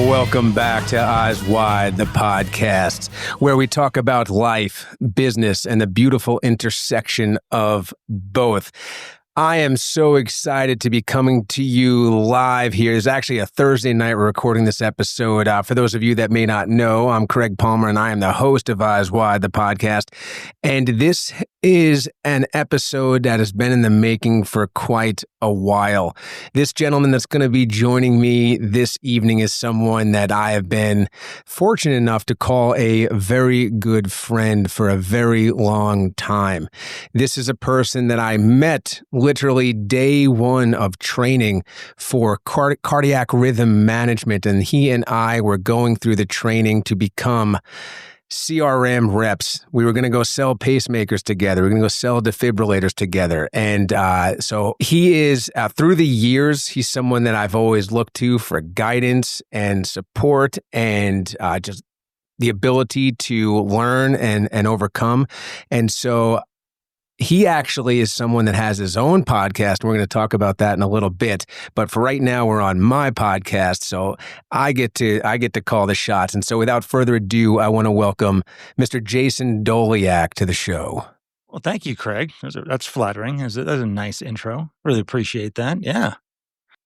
Welcome back to Eyes Wide, the podcast, where we talk about life, business, and the beautiful intersection of both. I am so excited to be coming to you live here. It's actually a Thursday night we're recording this episode. For those of you that may not know, I'm Craig Palmer, and I am the host of Eyes Wide, the podcast. And this is an episode that has been in the making for quite a while. This gentleman that's going to be joining me this evening is someone that I have been fortunate enough to call a very good friend for a very long time. This is a person that I met literally day one of training for cardiac rhythm management, and he and I were going through the training to become CRM reps. We were going to go sell pacemakers together. We were going to go sell defibrillators together. And so he is, through the years, he's someone that I've always looked to for guidance and support and just the ability to learn and overcome. And so he actually is someone that has his own podcast. We're going to talk about that in a little bit. But for right now, we're on my podcast, so I get to call the shots. And so without further ado, I want to welcome Mr. Jason Doleac to the show. Well, thank you, Craig. That's flattering. That's a nice intro. Really appreciate that. Yeah.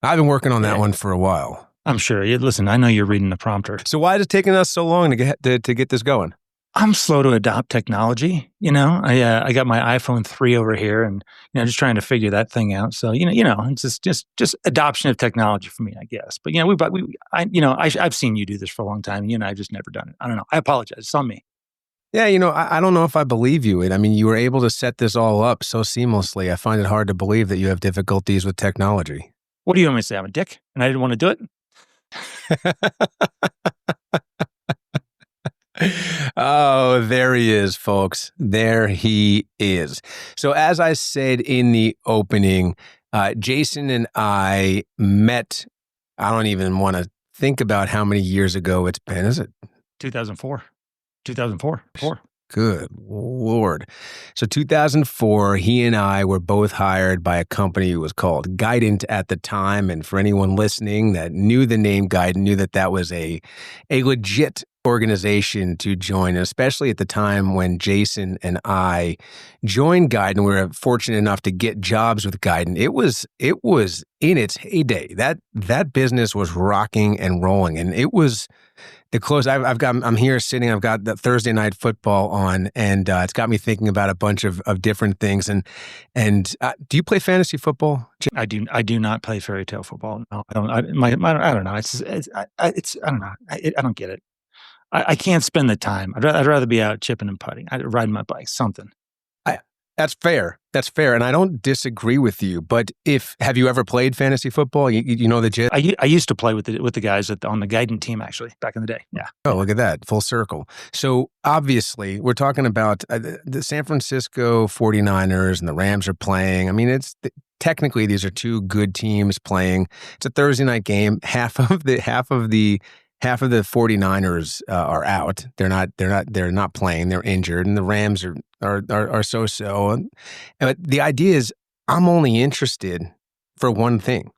I've been working on that one for a while. I'm sure. Listen, I know you're reading the prompter. So why is it taking us so long to get this going? I'm slow to adopt technology. I got my iPhone 3 over here, and just trying to figure that thing out. So it's just adoption of technology for me, I guess. But I've seen you do this for a long time. I've just never done it. I don't know. I apologize. It's on me. Yeah, I don't know if I believe you. I mean, you were able to set this all up so seamlessly. I find it hard to believe that you have difficulties with technology. What do you want me to say? I'm a dick, and I didn't want to do it. Oh, there he is, folks. There he is. So as I said in the opening, Jason and I met, I don't even want to think about how many years ago it's been. Is it? 2004. Good Lord. So 2004, he and I were both hired by a company that was called Guidant at the time. And for anyone listening that knew the name Guidant, knew that was a legit organization to join, especially at the time when Jason and I joined Guidant. We were fortunate enough to get jobs with Guidant. It was in its heyday. That business was rocking and rolling, and it was the close. I'm here sitting. I've got the Thursday night football on, and it's got me thinking about a bunch of different things. And do you play fantasy football? I do not play fairy tale football. No, I don't. I don't know. I don't know. I don't get it. I can't spend the time. I'd rather be out chipping and putting. I'd ride my bike, something. That's fair. That's fair. And I don't disagree with you. But have you ever played fantasy football? You know the gist? I used to play with the guys on the Guidant team, actually, back in the day. Yeah. Oh, look at that. Full circle. So obviously, we're talking about the San Francisco 49ers and the Rams are playing. I mean, technically, these are two good teams playing. It's a Thursday night game. Half of the 49ers are out. They're not playing. They're injured, and the Rams are so. But the idea is, I'm only interested for one thing,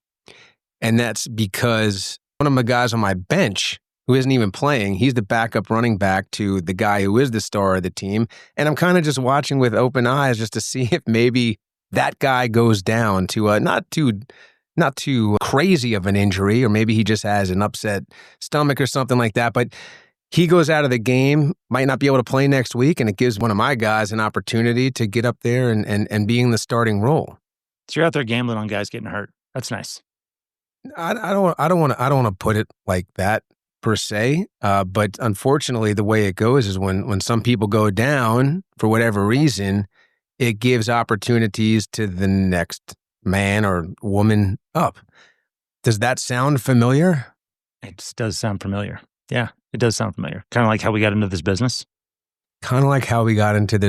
and that's because one of my guys on my bench who isn't even playing, he's the backup running back to the guy who is the star of the team, and I'm kind of just watching with open eyes just to see if maybe that guy goes down to not too crazy of an injury, or maybe he just has an upset stomach or something like that. But he goes out of the game, might not be able to play next week, and it gives one of my guys an opportunity to get up there and be in the starting role. So you're out there gambling on guys getting hurt. That's nice. I don't want to put it like that per se, but unfortunately, the way it goes is when some people go down for whatever reason, it gives opportunities to the next man or woman up. Does that sound familiar? It just does sound familiar. Yeah, it does sound familiar. Kind of like how we got into this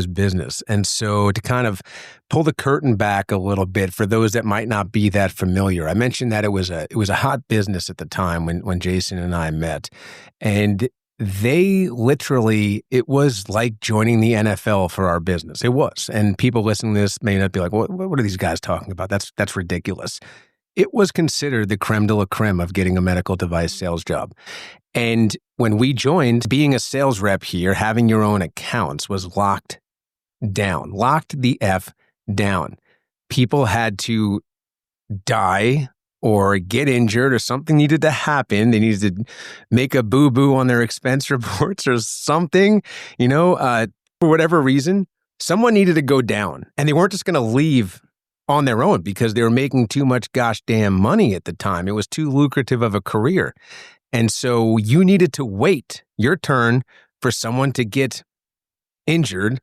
business. And so to kind of pull the curtain back a little bit for those that might not be that familiar, I mentioned that it was a hot business at the time when Jason and I met. And they literally, it was like joining the NFL for our business. It was. And people listening to this may not be like, what are these guys talking about? That's ridiculous. it was considered the creme de la creme of getting a medical device sales job. And when we joined, being a sales rep here, having your own accounts was locked the F down. People had to die or get injured or something needed to happen. They needed to make a boo-boo on their expense reports or something, for whatever reason, someone needed to go down. And they weren't just going to leave on their own because they were making too much gosh damn money at the time. It was too lucrative of a career. And so you needed to wait your turn for someone to get injured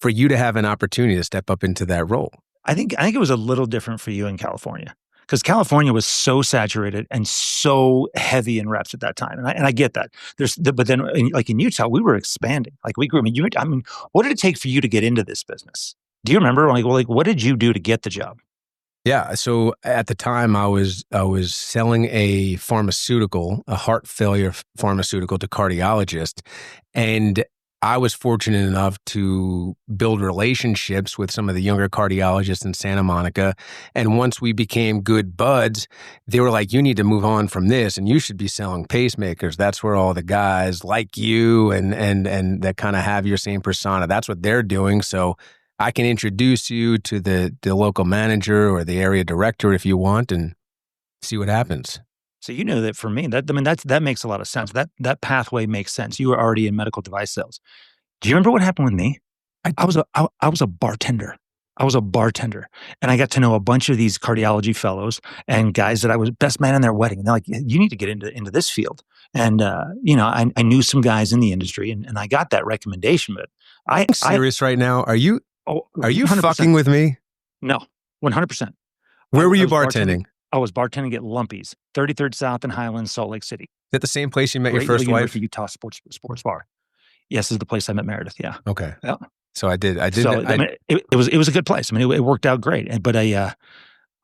for you to have an opportunity to step up into that role. I think it was a little different for you in California because California was so saturated and so heavy in reps at that time. And I get that. But then in Utah, we were expanding. Like we grew. What did it take for you to get into this business? Do you remember? What did you do to get the job? Yeah. So at the time I was selling a heart failure pharmaceutical to cardiologists. And I was fortunate enough to build relationships with some of the younger cardiologists in Santa Monica. And once we became good buds, they were like, you need to move on from this and you should be selling pacemakers. That's where all the guys like you and that kind of have your same persona. That's what they're doing. So I can introduce you to the local manager or the area director if you want and see what happens. So you know that for me, that makes a lot of sense. That pathway makes sense. You were already in medical device sales. Do you remember what happened with me? I was a bartender. And I got to know a bunch of these cardiology fellows and guys that I was best man in their wedding. And they're like, you need to get into this field. And, I knew some guys in the industry and I got that recommendation, but I'm serious right now. Are you 100%. Fucking with me? No, 100%. Where were you bartending? I was bartending at Lumpy's, 33rd South and Highlands, Salt Lake City. Is that the same place you met your first wife? Utah sports bar. Yes, this is the place I met Meredith. Yeah. Okay. Yeah. So I did. So it was a good place. It worked out great. But I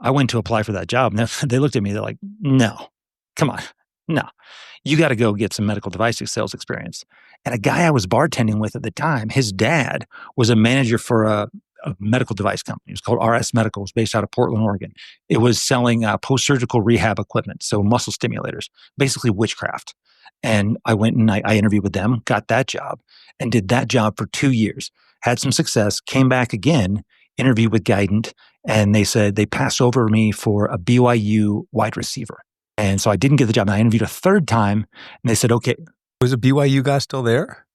went to apply for that job, and they looked at me. They're like, "No, come on, no, you got to go get some medical device sales experience." And a guy I was bartending with at the time, his dad was a manager for a medical device company. It was called RS Medical. It was based out of Portland, Oregon. It was selling post-surgical rehab equipment, so muscle stimulators, basically witchcraft. And I went and I interviewed with them, got that job, and did that job for 2 years. Had some success, came back again, interviewed with Guidant, and they said they passed over me for a BYU wide receiver. And so I didn't get the job. And I interviewed a third time, and they said, okay. Was the BYU guy still there?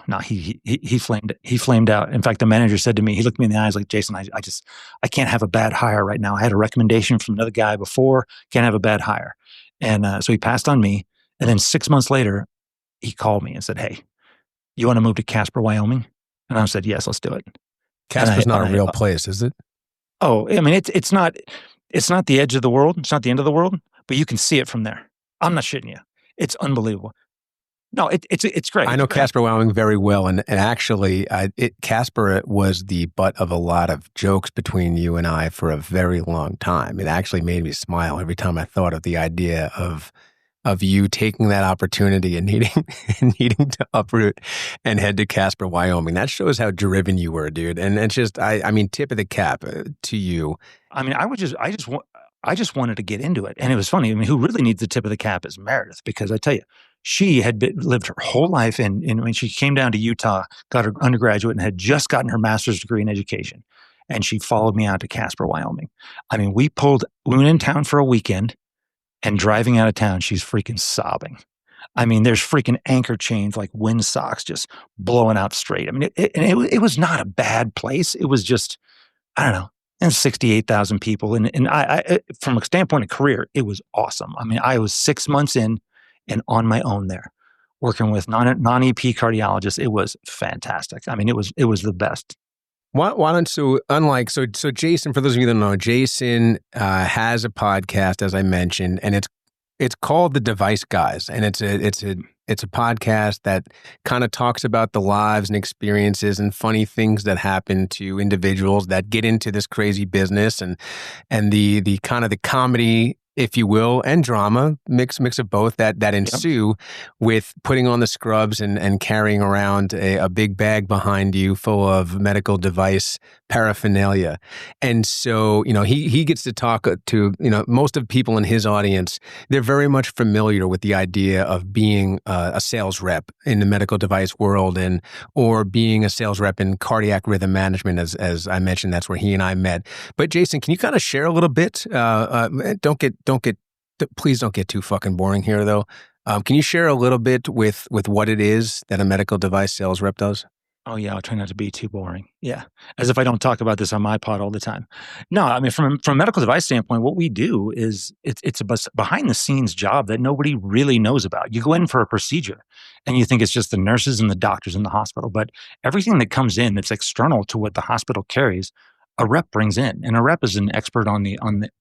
No, he flamed out. In fact, the manager said to me, he looked me in the eyes like, Jason, I can't have a bad hire right now. I had a recommendation from another guy before, can't have a bad hire. And so he passed on me. And then 6 months later, he called me and said, hey, you want to move to Casper, Wyoming? And I said, yes, let's do it. Casper's not a real place, is it? Oh, it's not the edge of the world. It's not the end of the world, but you can see it from there. I'm not shitting you. It's unbelievable. No, it's great. I know Casper, Wyoming very well. And actually, Casper was the butt of a lot of jokes between you and I for a very long time. It actually made me smile every time I thought of the idea of you taking that opportunity and needing to uproot and head to Casper, Wyoming. That shows how driven you were, dude. And it's just, tip of the cap to you. I just wanted to get into it. And it was funny. Who really needs the tip of the cap is Meredith, because I tell you, she had lived her whole life and when she came down to Utah, got her undergraduate and had just gotten her master's degree in education. And she followed me out to Casper, Wyoming. We went in town for a weekend. And driving out of town, she's freaking sobbing. There's freaking anchor chains like windsocks just blowing out straight. It was not a bad place. It was just, I don't know, and 68,000 people. And I, from a standpoint of career, it was awesome. I was 6 months in and on my own there, working with non-EP cardiologists. It was fantastic. It was the best. So Jason, for those of you that don't know, Jason has a podcast, as I mentioned, and it's called The Device Guys, and it's a podcast that kind of talks about the lives and experiences and funny things that happen to individuals that get into this crazy business and the kind of the comedy if you will, and drama, mix of both that ensue with putting on the scrubs and carrying around a big bag behind you full of medical device paraphernalia. And so, he gets to talk to, most of people in his audience, they're very much familiar with the idea of being a sales rep in the medical device world or being a sales rep in cardiac rhythm management, as I mentioned, that's where he and I met. But Jason, can you kind of share a little bit? Please don't get too fucking boring here, though. Can you share a little bit with what it is that a medical device sales rep does? Oh yeah, I'll try not to be too boring. Yeah, as if I don't talk about this on my pod all the time. No, I mean from a medical device standpoint, what we do is it's a behind the scenes job that nobody really knows about. You go in for a procedure, and you think it's just the nurses and the doctors in the hospital, but everything that comes in that's external to what the hospital carries, a rep brings in, and a rep is an expert on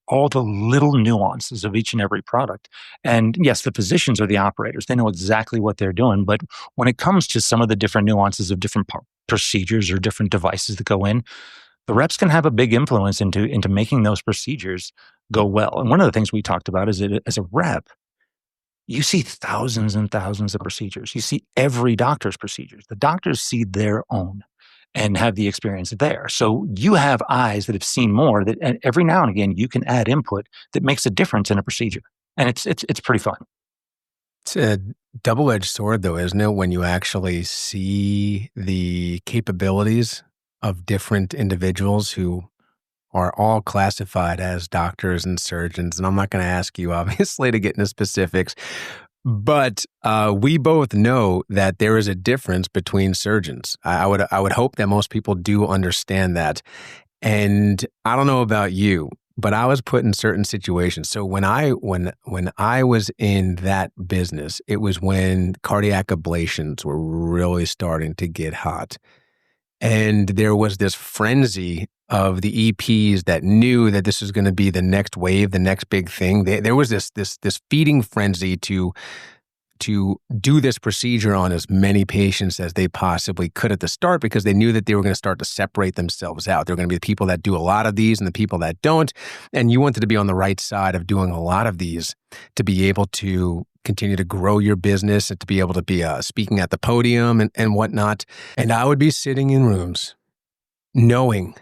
all the little nuances of each and every product. And yes, the physicians are the operators; they know exactly what they're doing. But when it comes to some of the different nuances of different procedures or different devices that go in, the reps can have a big influence into making those procedures go well. And one of the things we talked about is that as a rep, you see thousands and thousands of procedures. You see every doctor's procedures. The doctors see their own and have the experience there. So you have eyes that have seen more, that and every now and again you can add input that makes a difference in a procedure. And it's pretty fun. It's a double-edged sword, though, isn't it? When you actually see the capabilities of different individuals who are all classified as doctors and surgeons. And I'm not going to ask you, obviously, to get into specifics, but we both know that there is a difference between surgeons. I would hope that most people do understand that. And I don't know about you, but I was put in certain situations. So when I was in that business, it was when cardiac ablations were really starting to get hot. And there was this frenzy of the EPs that knew that this was going to be the next wave, the next big thing. There was this feeding frenzy to do this procedure on as many patients as they possibly could at the start, because they knew that they were going to start to separate themselves out. There were going to be the people that do a lot of these and the people that don't. And you wanted to be on the right side of doing a lot of these to be able to continue to grow your business and to be able to be speaking at the podium and whatnot. And I would be sitting in rooms knowing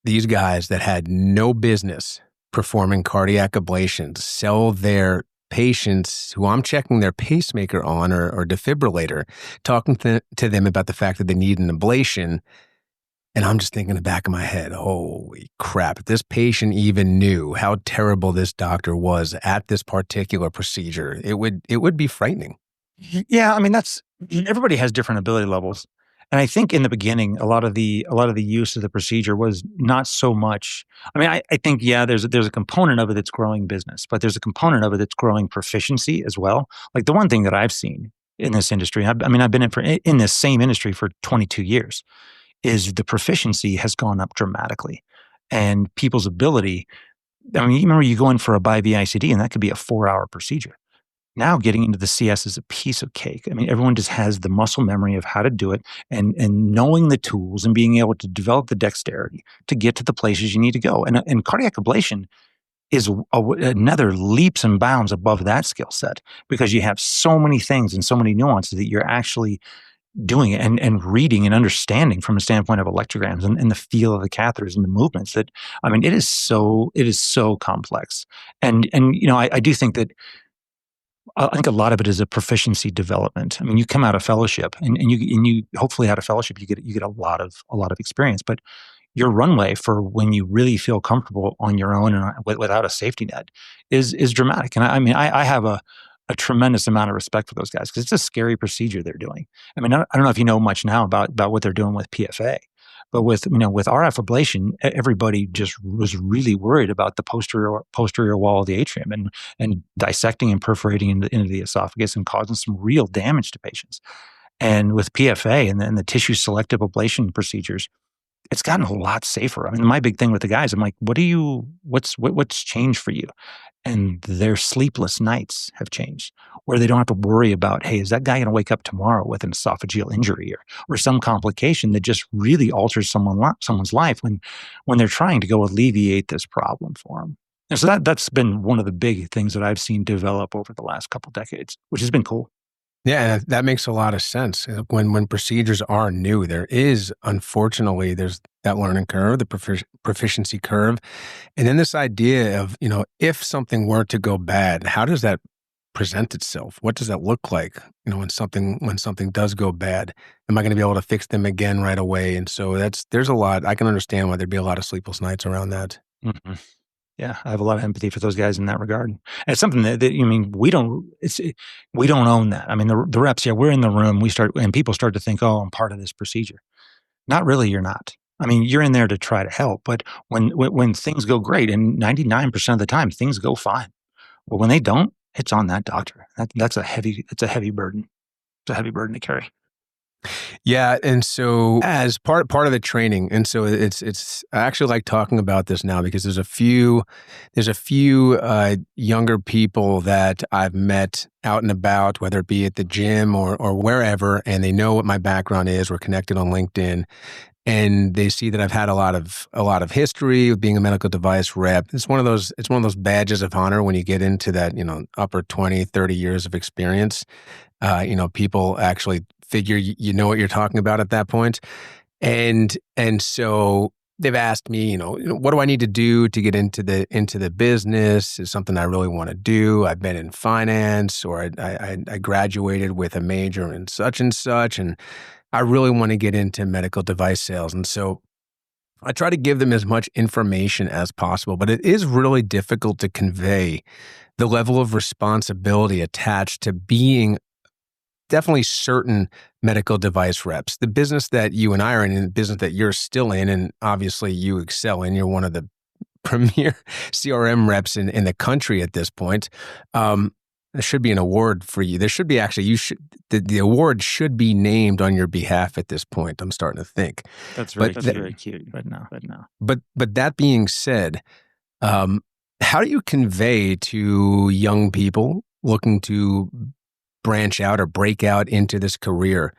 these guys that had no business performing cardiac ablations sell their patients who I'm checking their pacemaker on or defibrillator, talking to them about the fact that they need an ablation. And I'm just thinking in the back of my head, holy crap, if this patient even knew how terrible this doctor was at this particular procedure, it would be frightening. Yeah, I mean everybody has different ability levels. And I think in the beginning, a lot of the use of the procedure was not so much. I mean, I think there's a component of it that's growing business, but there's a component of it that's growing proficiency as well. Like the one thing that I've seen in this industry, I've been in this same industry for 22 years, is the proficiency has gone up dramatically, and people's ability. I mean, you remember you go in for a BIVICD, and that could be a 4-hour procedure. Now getting into the CS is a piece of cake. I mean, everyone just has the muscle memory of how to do it, and knowing the tools and being able to develop the dexterity to get to the places you need to go. And cardiac ablation is another leaps and bounds above that skill set, because you have so many things and so many nuances that you're actually doing it and reading and understanding from a standpoint of electrograms and the feel of the catheters and the movements. That, I mean, it is so complex. And I do think that, I think a lot of it is a proficiency development. I mean, you come out of fellowship, and you hopefully out of fellowship you get a lot of experience, but your runway for when you really feel comfortable on your own and without a safety net is dramatic. And I have a tremendous amount of respect for those guys, because it's a scary procedure they're doing. I mean, I don't know if you know much now about what they're doing with PFA. But with RF ablation, everybody just was really worried about the posterior wall of the atrium and dissecting and perforating into the esophagus and causing some real damage to patients. And with PFA and the tissue selective ablation procedures, it's gotten a lot safer. I mean, my big thing with the guys, I'm like, what's changed for you? And their sleepless nights have changed, where they don't have to worry about, hey, is that guy going to wake up tomorrow with an esophageal injury or some complication that just really alters someone's life when they're trying to go alleviate this problem for them. And so that's been one of the big things that I've seen develop over the last couple decades, which has been cool. Yeah, that makes a lot of sense. When procedures are new, unfortunately there's that learning curve, the proficiency curve, and then this idea of, if something were to go bad, how does that present itself? What does that look like? When something does go bad, am I going to be able to fix them again right away? And so there's a lot. I can understand why there'd be a lot of sleepless nights around that. Hmm. Yeah, I have a lot of empathy for those guys in that regard. And it's something that you mean we don't own that. I mean, the reps, yeah, we're in the room. And people start to think, oh, I'm part of this procedure. Not really, you're not. I mean, you're in there to try to help, but when things go great, and 99% of the time things go fine, but when they don't, it's on that doctor. It's a heavy burden. It's a heavy burden to carry. Yeah, and so as part of the training, and so it's I actually like talking about this now because there's a few younger people that I've met out and about, whether it be at the gym or wherever, and they know what my background is. We're connected on LinkedIn, and they see that I've had a lot of history of being a medical device rep. It's one of those badges of honor when you get into that, upper 20, 30 years of experience. People actually figure you know what you're talking about at that point. And so they've asked me, what do I need to do to get into the business? Is something I really want to do. I've been in finance, or I graduated with a major in such and such, and I really want to get into medical device sales. And so I try to give them as much information as possible, but it is really difficult to convey the level of responsibility attached to being definitely certain medical device reps. The business that you and I are in, and the business that you're still in, and obviously you excel in, you're one of the premier CRM reps in the country at this point. There should be an award for you. There should be the award should be named on your behalf at this point. I'm starting to think. That's very cute right now. But that being said, how do you convey to young people looking to branch out or break out into this career?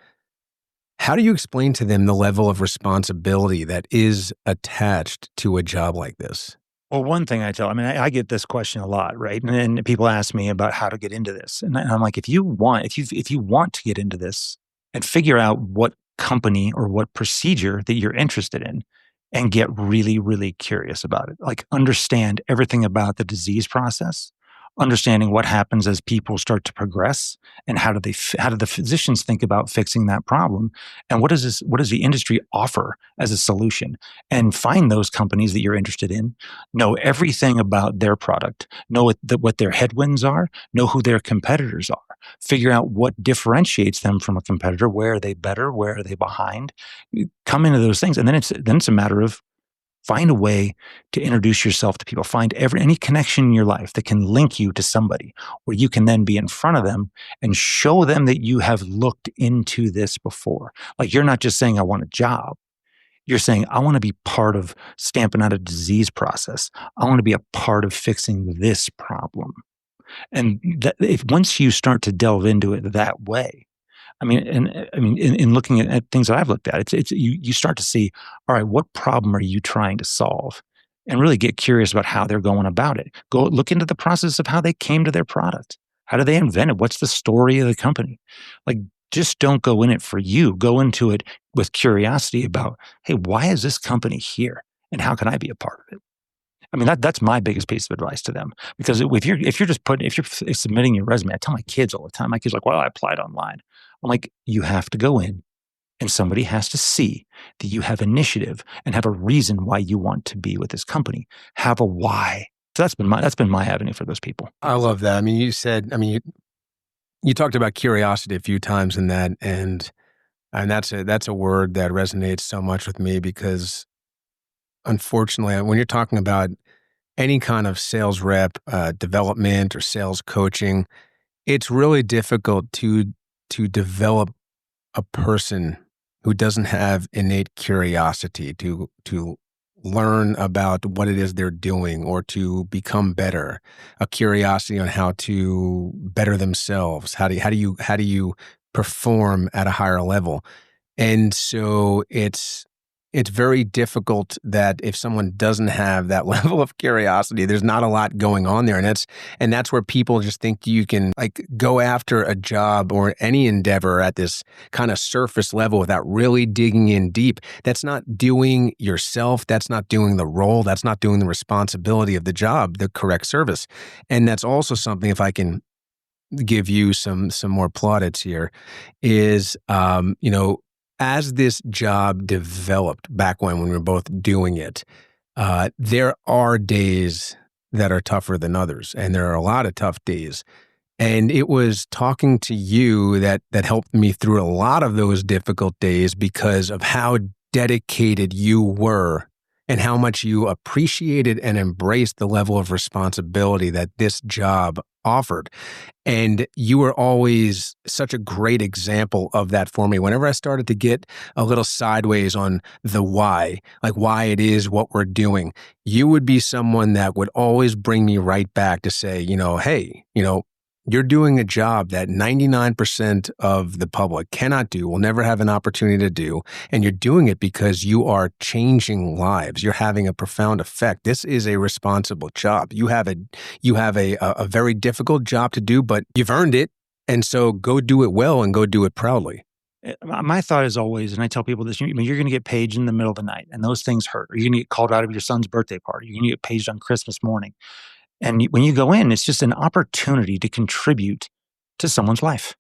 How do you explain to them the level of responsibility that is attached to a job like this? Well, one thing I get this question a lot, right? And people ask me about how to get into this, and I'm like, if you want to get into this and figure out what company or what procedure that you're interested in, and get really, really curious about it, like understand everything about the disease process, understanding what happens as people start to progress, and how do the physicians think about fixing that problem, and what does the industry offer as a solution, and find those companies that you're interested in, know everything about their product, know what their headwinds are, know who their competitors are, figure out what differentiates them from a competitor, where are they better, where are they behind, come into those things, and then it's a matter of find a way to introduce yourself to people. Find any connection in your life that can link you to somebody where you can then be in front of them and show them that you have looked into this before. Like, you're not just saying, I want a job. You're saying, I want to be part of stamping out a disease process. I want to be a part of fixing this problem. And if once you start to delve into it that way, in looking at things that I've looked at, it's you start to see, all right, what problem are you trying to solve, and really get curious about how they're going about it. Go look into the process of how they came to their product. How did they invent it? What's the story of the company? Like, just don't go in it for you. Go into it with curiosity about, hey, why is this company here, and how can I be a part of it? I mean, that's my biggest piece of advice to them. Because if you're submitting your resume, I tell my kids all the time. My kids are like, well, I applied online. I'm like, you have to go in, and somebody has to see that you have initiative and have a reason why you want to be with this company. Have a why. So that's been my avenue for those people. I love that. I mean, you talked about curiosity a few times in that, and that's a word that resonates so much with me because, unfortunately, when you're talking about any kind of sales rep development or sales coaching, it's really difficult to develop a person who doesn't have innate curiosity to learn about what it is they're doing or to become better, a curiosity on how to better themselves. How do you perform at a higher level? And so it's it's very difficult that if someone doesn't have that level of curiosity, there's not a lot going on there. And that's where people just think you can like go after a job or any endeavor at this kind of surface level without really digging in deep. That's not doing yourself. That's not doing the role. That's not doing the responsibility of the job, the correct service. And that's also something, if I can give you some more plaudits here, is, as this job developed back when we were both doing it, there are days that are tougher than others, and there are a lot of tough days. And it was talking to you that helped me through a lot of those difficult days because of how dedicated you were and how much you appreciated and embraced the level of responsibility that this job offered. And you were always such a great example of that for me. Whenever I started to get a little sideways on the why, like why it is what we're doing, you would be someone that would always bring me right back to say, hey, you're doing a job that 99% of the public cannot do, will never have an opportunity to do, and you're doing it because you are changing lives. You're having a profound effect. This is a responsible job. You have a very difficult job to do, but you've earned it, and so go do it well and go do it proudly. My thought is always, and I tell people this, you're going to get paged in the middle of the night, and those things hurt. Or you're going to get called out of your son's birthday party. You're going to get paged on Christmas morning. And when you go in, it's just an opportunity to contribute to someone's life.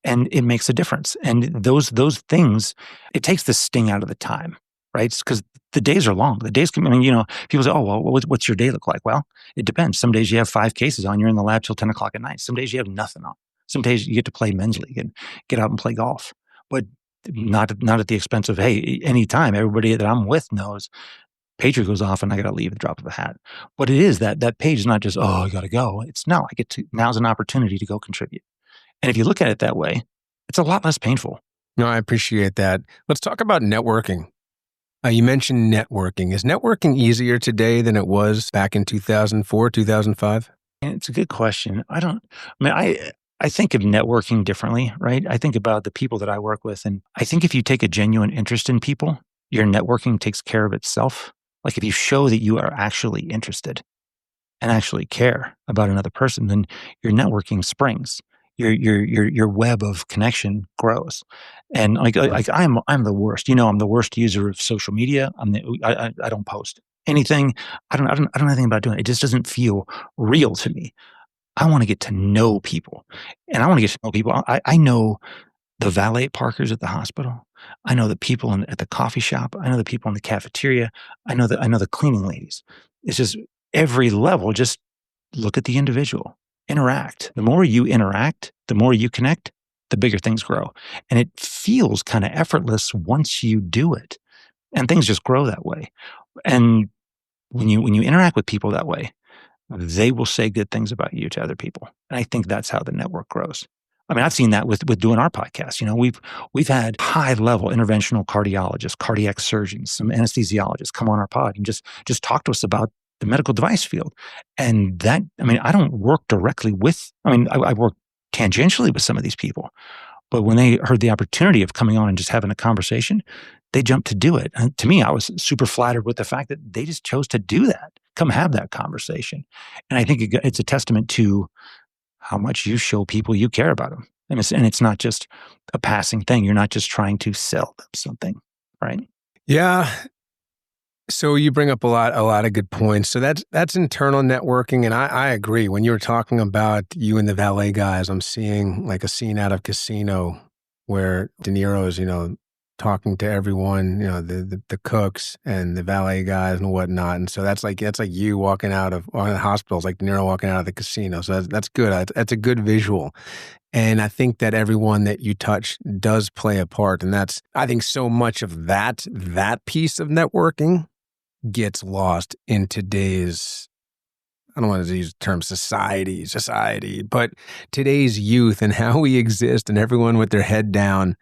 And it makes a difference. And those things, it takes the sting out of the time, right? Because the days are long. The days can, people say, oh, well, what's your day look like? Well, it depends. Some days you have 5 cases on, you're in the lab till 10 o'clock at night. Some days you have nothing on. Some days you get to play men's league and get out and play golf. But not at the expense of, hey, anytime everybody that I'm with knows pager goes off and I got to leave at the drop of a hat. But it is that page is not just, oh, I got to go. It's no, now's an opportunity to go contribute. And if you look at it that way, it's a lot less painful. No, I appreciate that. Let's talk about networking. You mentioned networking. Is networking easier today than it was back in 2004, 2005? And it's a good question. I think of networking differently, right? I think about the people that I work with. And I think if you take a genuine interest in people, your networking takes care of itself. Like if you show that you are actually interested and actually care about another person, then your networking springs. Your web of connection grows. And like I'm the worst. I'm the worst user of social media. I don't post anything. I don't know anything about doing it. It just doesn't feel real to me. I want to get to know people, and I want to get to know people. I know the valet parkers at the hospital. I know the people at the coffee shop. I know the people in the cafeteria. I know the cleaning ladies. It's just every level. Just look at the individual, interact. The more you interact, the more you connect, the bigger things grow. And it feels kind of effortless once you do it. And things just grow that way. And when you interact with people that way, they will say good things about you to other people. And I think that's how the network grows. I mean, I've seen that with doing our podcast. We've had high-level interventional cardiologists, cardiac surgeons, some anesthesiologists come on our pod and just talk to us about the medical device field. And that, I don't work directly with, I work tangentially with some of these people. But when they heard the opportunity of coming on and just having a conversation, they jumped to do it. And to me, I was super flattered with the fact that they just chose to do that, come have that conversation. And I think it's a testament to how much you show people you care about them. And it's not just a passing thing. You're not just trying to sell them something, right? Yeah. So you bring up a lot of good points. So that's internal networking. And I agree. When you were talking about you and the valet guys, I'm seeing like a scene out of Casino where De Niro is, talking to everyone, the cooks and the valet guys and whatnot. And so that's like you walking out of hospitals, like De Niro walking out of the casino. So that's good. That's a good visual. And I think that everyone that you touch does play a part. And I think so much of that piece of networking gets lost in today's, I don't want to use the term society, but today's youth and how we exist and everyone with their head down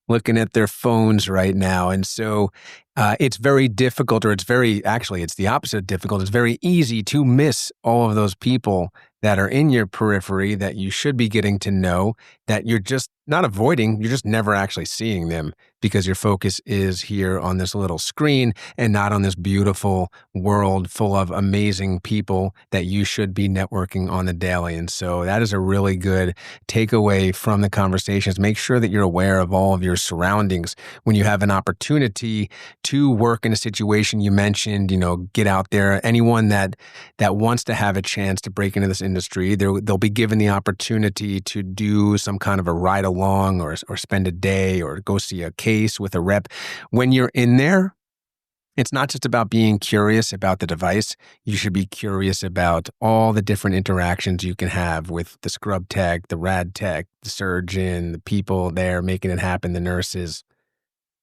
looking at their phones right now. And so it's very difficult, or it's the opposite of difficult. It's very easy to miss all of those people that are in your periphery that you should be getting to know, that you're just not avoiding, you're just never actually seeing them. because your focus is here on this little screen and not on this beautiful world full of amazing people that you should be networking on the daily. And so that is a really good takeaway from the conversations. Make sure that you're aware of all of your surroundings when you have an opportunity to work in a situation. You mentioned, get out there. Anyone that wants to have a chance to break into this industry, they'll be given the opportunity to do some kind of a ride along or spend a day or go see a case with a rep. When you're in there, it's not just about being curious about the device. You should be curious about all the different interactions you can have with the scrub tech, the rad tech, the surgeon, the people there making it happen, the nurses.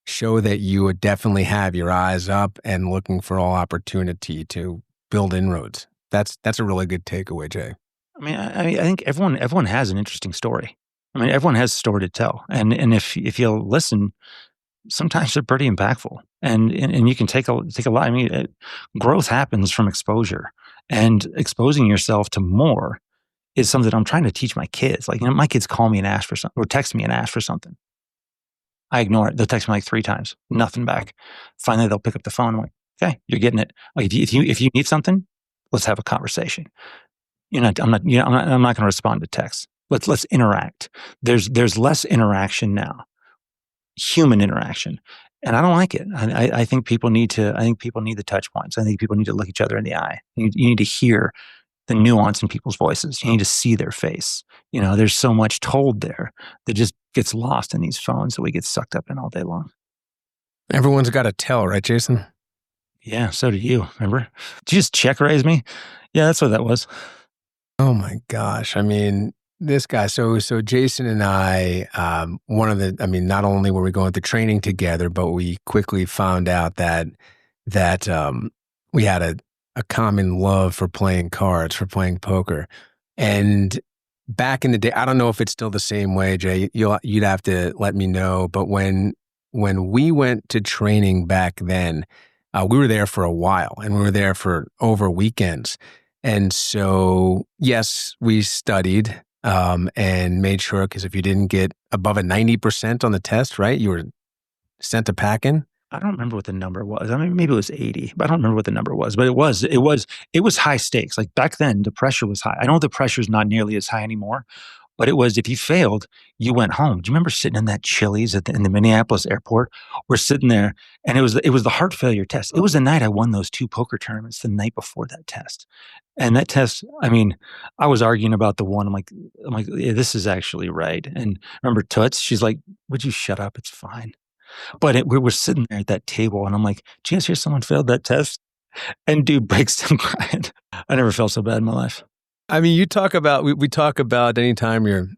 Show that you would definitely have your eyes up and looking for all opportunity to build inroads. That's a really good takeaway, Jay. I think everyone has an interesting story. Everyone has a story to tell, and if you'll listen, sometimes they're pretty impactful, and you can take a lot. Growth happens from exposure, and exposing yourself to more is something that I'm trying to teach my kids. My kids call me and ask for something, or text me and ask for something. I ignore it. They'll text me 3 times, nothing back. Finally, they'll pick up the phone. I'm like, okay, you're getting it. If you need something, let's have a conversation. I'm not going to respond to texts. Let's interact. There's less interaction now, human interaction, and I don't like it. I think people need the touch points. I think people need to look each other in the eye. You need to hear the nuance in people's voices. You need to see their face. There's so much told there that just gets lost in these phones that we get sucked up in all day long. Everyone's got to tell, right, Jason? Yeah, so did you. Remember? Did you just check raise me? Yeah, that's what that was. Oh my gosh. This guy, so Jason and I, not only were we going through training together, but we quickly found out that we had a common love for playing cards, for playing poker. And back in the day, I don't know if it's still the same way, Jay, you'd have to let me know. But when we went to training back then, we were there for a while, and we were there for over weekends. And so, yes, we studied and made sure, because if you didn't get above a 90% on the test, right, you were sent to packing. I don't remember what the number was. Maybe it was 80, but I don't remember what the number was. But it was high stakes. Like back then, the pressure was high. I know the pressure is not nearly as high anymore, but it was, if you failed, you went home. Do you remember sitting in that Chili's in the Minneapolis airport? We're sitting there, and it was the heart failure test. It was the night I won those 2 poker tournaments, the night before that test. And that test, I was arguing about the one. I'm like, yeah, this is actually right. And remember Toots? She's like, would you shut up? It's fine. But we were sitting there at that table, and I'm like, did you guys hear someone failed that test? And dude breaks down crying. I never felt so bad in my life. You talk about, we talk about anytime you're,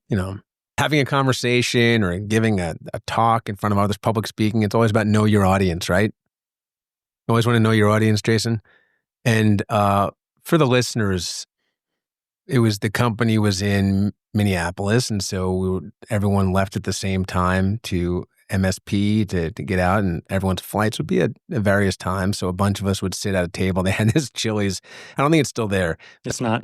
having a conversation or giving a talk in front of others, public speaking, it's always about know your audience, right? You always want to know your audience, Jason. And for the listeners, the company was in Minneapolis. And so everyone left at the same time to MSP to get out, and everyone's flights would be at various times. So a bunch of us would sit at a table. They had this Chili's. I don't think it's still there. It's not.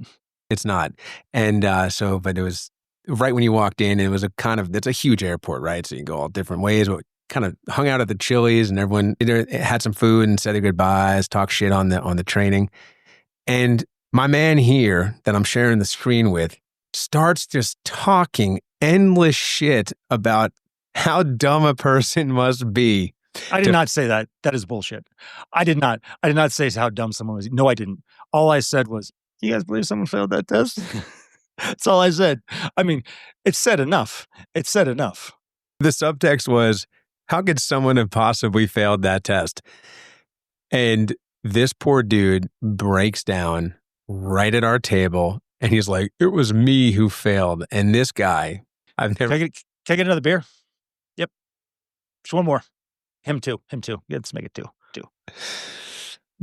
And but it was right when you walked in, it was it's a huge airport, right? So you can go all different ways. But kind of hung out at the Chili's, and everyone either had some food and said their goodbyes, talked shit on the training. And my man here that I'm sharing the screen with starts just talking endless shit about how dumb a person must be. I did not say that. That is bullshit. I did not say how dumb someone was. No, I didn't. All I said was, you guys believe someone failed that test? That's all I said. It said enough. It said enough. The subtext was, how could someone have possibly failed that test? And this poor dude breaks down right at our table, and he's like, it was me who failed. And this guy, I've never... Can I get another beer? Yep. Just one more. Him too. Yeah, let's make it two.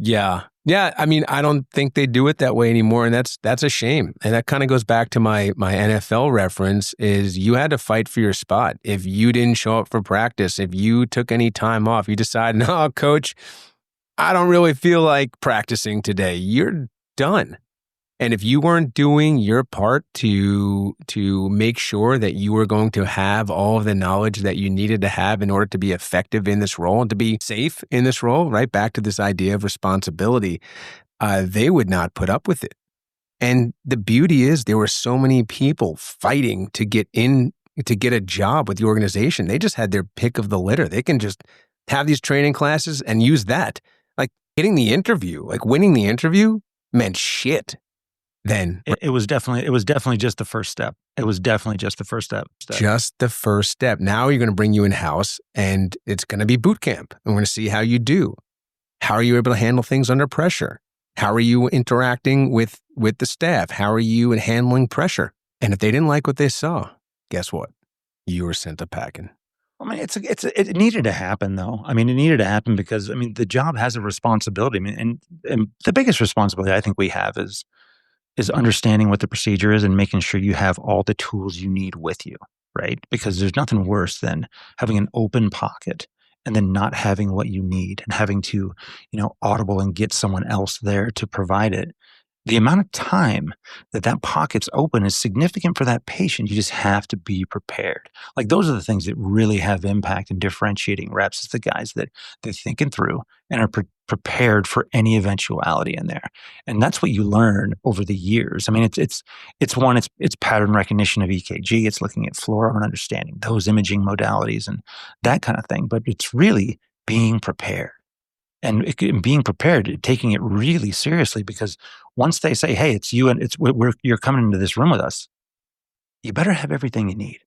Yeah. I don't think they do it that way anymore, and that's a shame. And that kind of goes back to my NFL reference, is you had to fight for your spot. If you didn't show up for practice, if you took any time off, you decide, no, coach, I don't really feel like practicing today, you're done. And if you weren't doing your part to make sure that you were going to have all of the knowledge that you needed to have in order to be effective in this role and to be safe in this role, right back to this idea of responsibility, they would not put up with it. And the beauty is there were so many people fighting to get a job with the organization. They just had their pick of the litter. They can just have these training classes and use that. Like getting the interview, like winning the interview meant shit then. It was definitely just the first step. It was definitely just the first step. Just the first step. Now you're going to bring you in-house and it's going to be boot camp. And we're going to see how you do. How are you able to handle things under pressure? How are you interacting with the staff? How are you handling pressure? And if they didn't like what they saw, guess what? You were sent a packing. I mean, it needed to happen though. I mean, it needed to happen because, I mean, the job has a responsibility. I mean, and the biggest responsibility I think we have is understanding what the procedure is and making sure you have all the tools you need with you, right? Because there's nothing worse than having an open pocket and then not having what you need and having to, audible and get someone else there to provide it. The amount of time that pocket's open is significant for that patient. You just have to be prepared. Like those are the things that really have impact in differentiating reps. It's the guys that they're thinking through and are prepared for any eventuality in there. And that's what you learn over the years. I mean, it's pattern recognition of EKG. It's looking at flora and understanding those imaging modalities and that kind of thing. But it's really being prepared. And being prepared, taking it really seriously, because once they say, "Hey, it's you and you're coming into this room with us," you better have everything you need.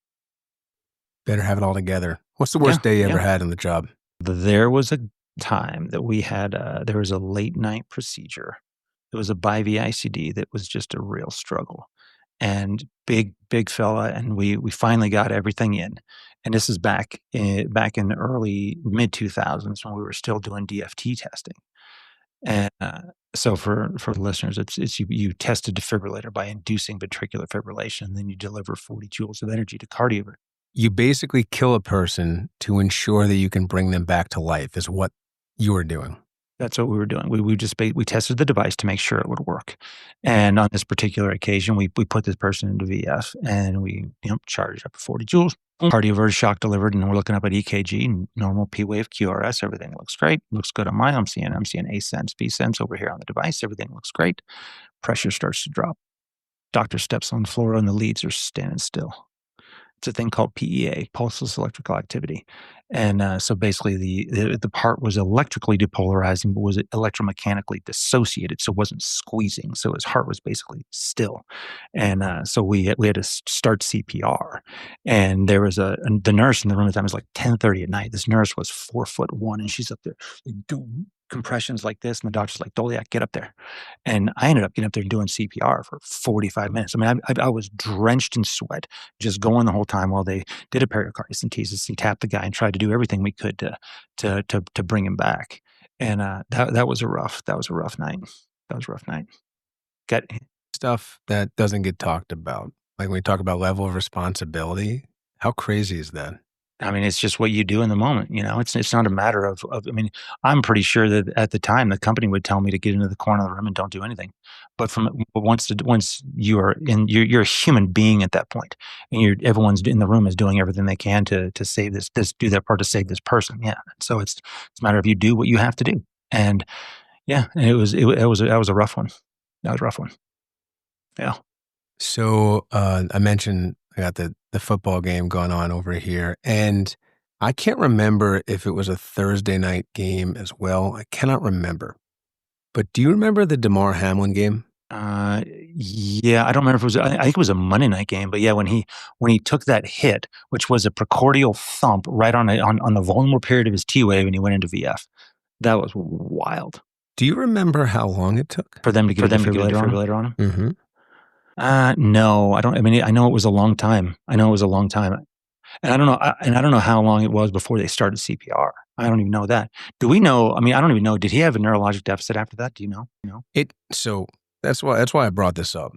Better have it all together. What's the worst day you ever had on the job? There was a time that we had there was a late night procedure. It was a BIV-ICD that was just a real struggle, and big fella, and we finally got everything in. And this is back in the early mid 2000s when we were still doing DFT testing. And so for the listeners, it's you test a defibrillator by inducing ventricular fibrillation, and then you deliver 40 joules of energy to cardio. You basically kill a person to ensure that you can bring them back to life is what you were doing. That's what we were doing. We tested the device to make sure it would work. And on this particular occasion, we put this person into VF and we charged up 40 joules. Cardioverted shock delivered, and we're looking up at EKG, normal P wave QRS. Everything looks great. Looks good on mine. I'm seeing A sense, B sense over here on the device. Everything looks great. Pressure starts to drop. Doctor steps on the floor and the leads are standing still. It's a thing called PEA, pulseless electrical activity. And so basically the part was electrically depolarizing, but was electromechanically dissociated. So it wasn't squeezing. So his heart was basically still. And so we had to start CPR. And there was the nurse in the room at the time. It was like 10:30 at night. This nurse was 4'1", and she's up there doing compressions like this. And the doctor's like, "Doleac, get up there." And I ended up getting up there and doing CPR for 45 minutes. I mean, I was drenched in sweat, just going the whole time while they did a pericardiocentesis and tapped the guy and tried to do everything we could to bring him back. And that was a rough night. That was a rough night. Got stuff that doesn't get talked about. Like when we talk about level of responsibility, how crazy is that? I mean, it's just what you do in the moment. It's not a matter of, I mean, I'm pretty sure that at the time the company would tell me to get into the corner of the room and don't do anything. But once you are you're a human being at that point, and everyone's in the room is doing everything they can to save do their part to save this person. Yeah. So it's a matter of you do what you have to do. And yeah, it was a rough one. That was a rough one. Yeah. So I mentioned I got the football game going on over here, and I can't remember if it was a Thursday night game as well. I cannot remember. But do you remember the Damar Hamlin game? Yeah, I don't remember if it was. I think it was a Monday night game. But yeah, when he took that hit, which was a precordial thump right on the vulnerable period of his T wave, and he went into VF. That was wild. Do you remember how long it took for them to get a defibrillator on him? Mm-hmm. No, I don't. I mean, I know it was a long time. And I don't know. I don't know how long it was before they started CPR. I don't even know that. Do we know? I mean, I don't even know. Did he have a neurologic deficit after that? Do you know? So that's why I brought this up.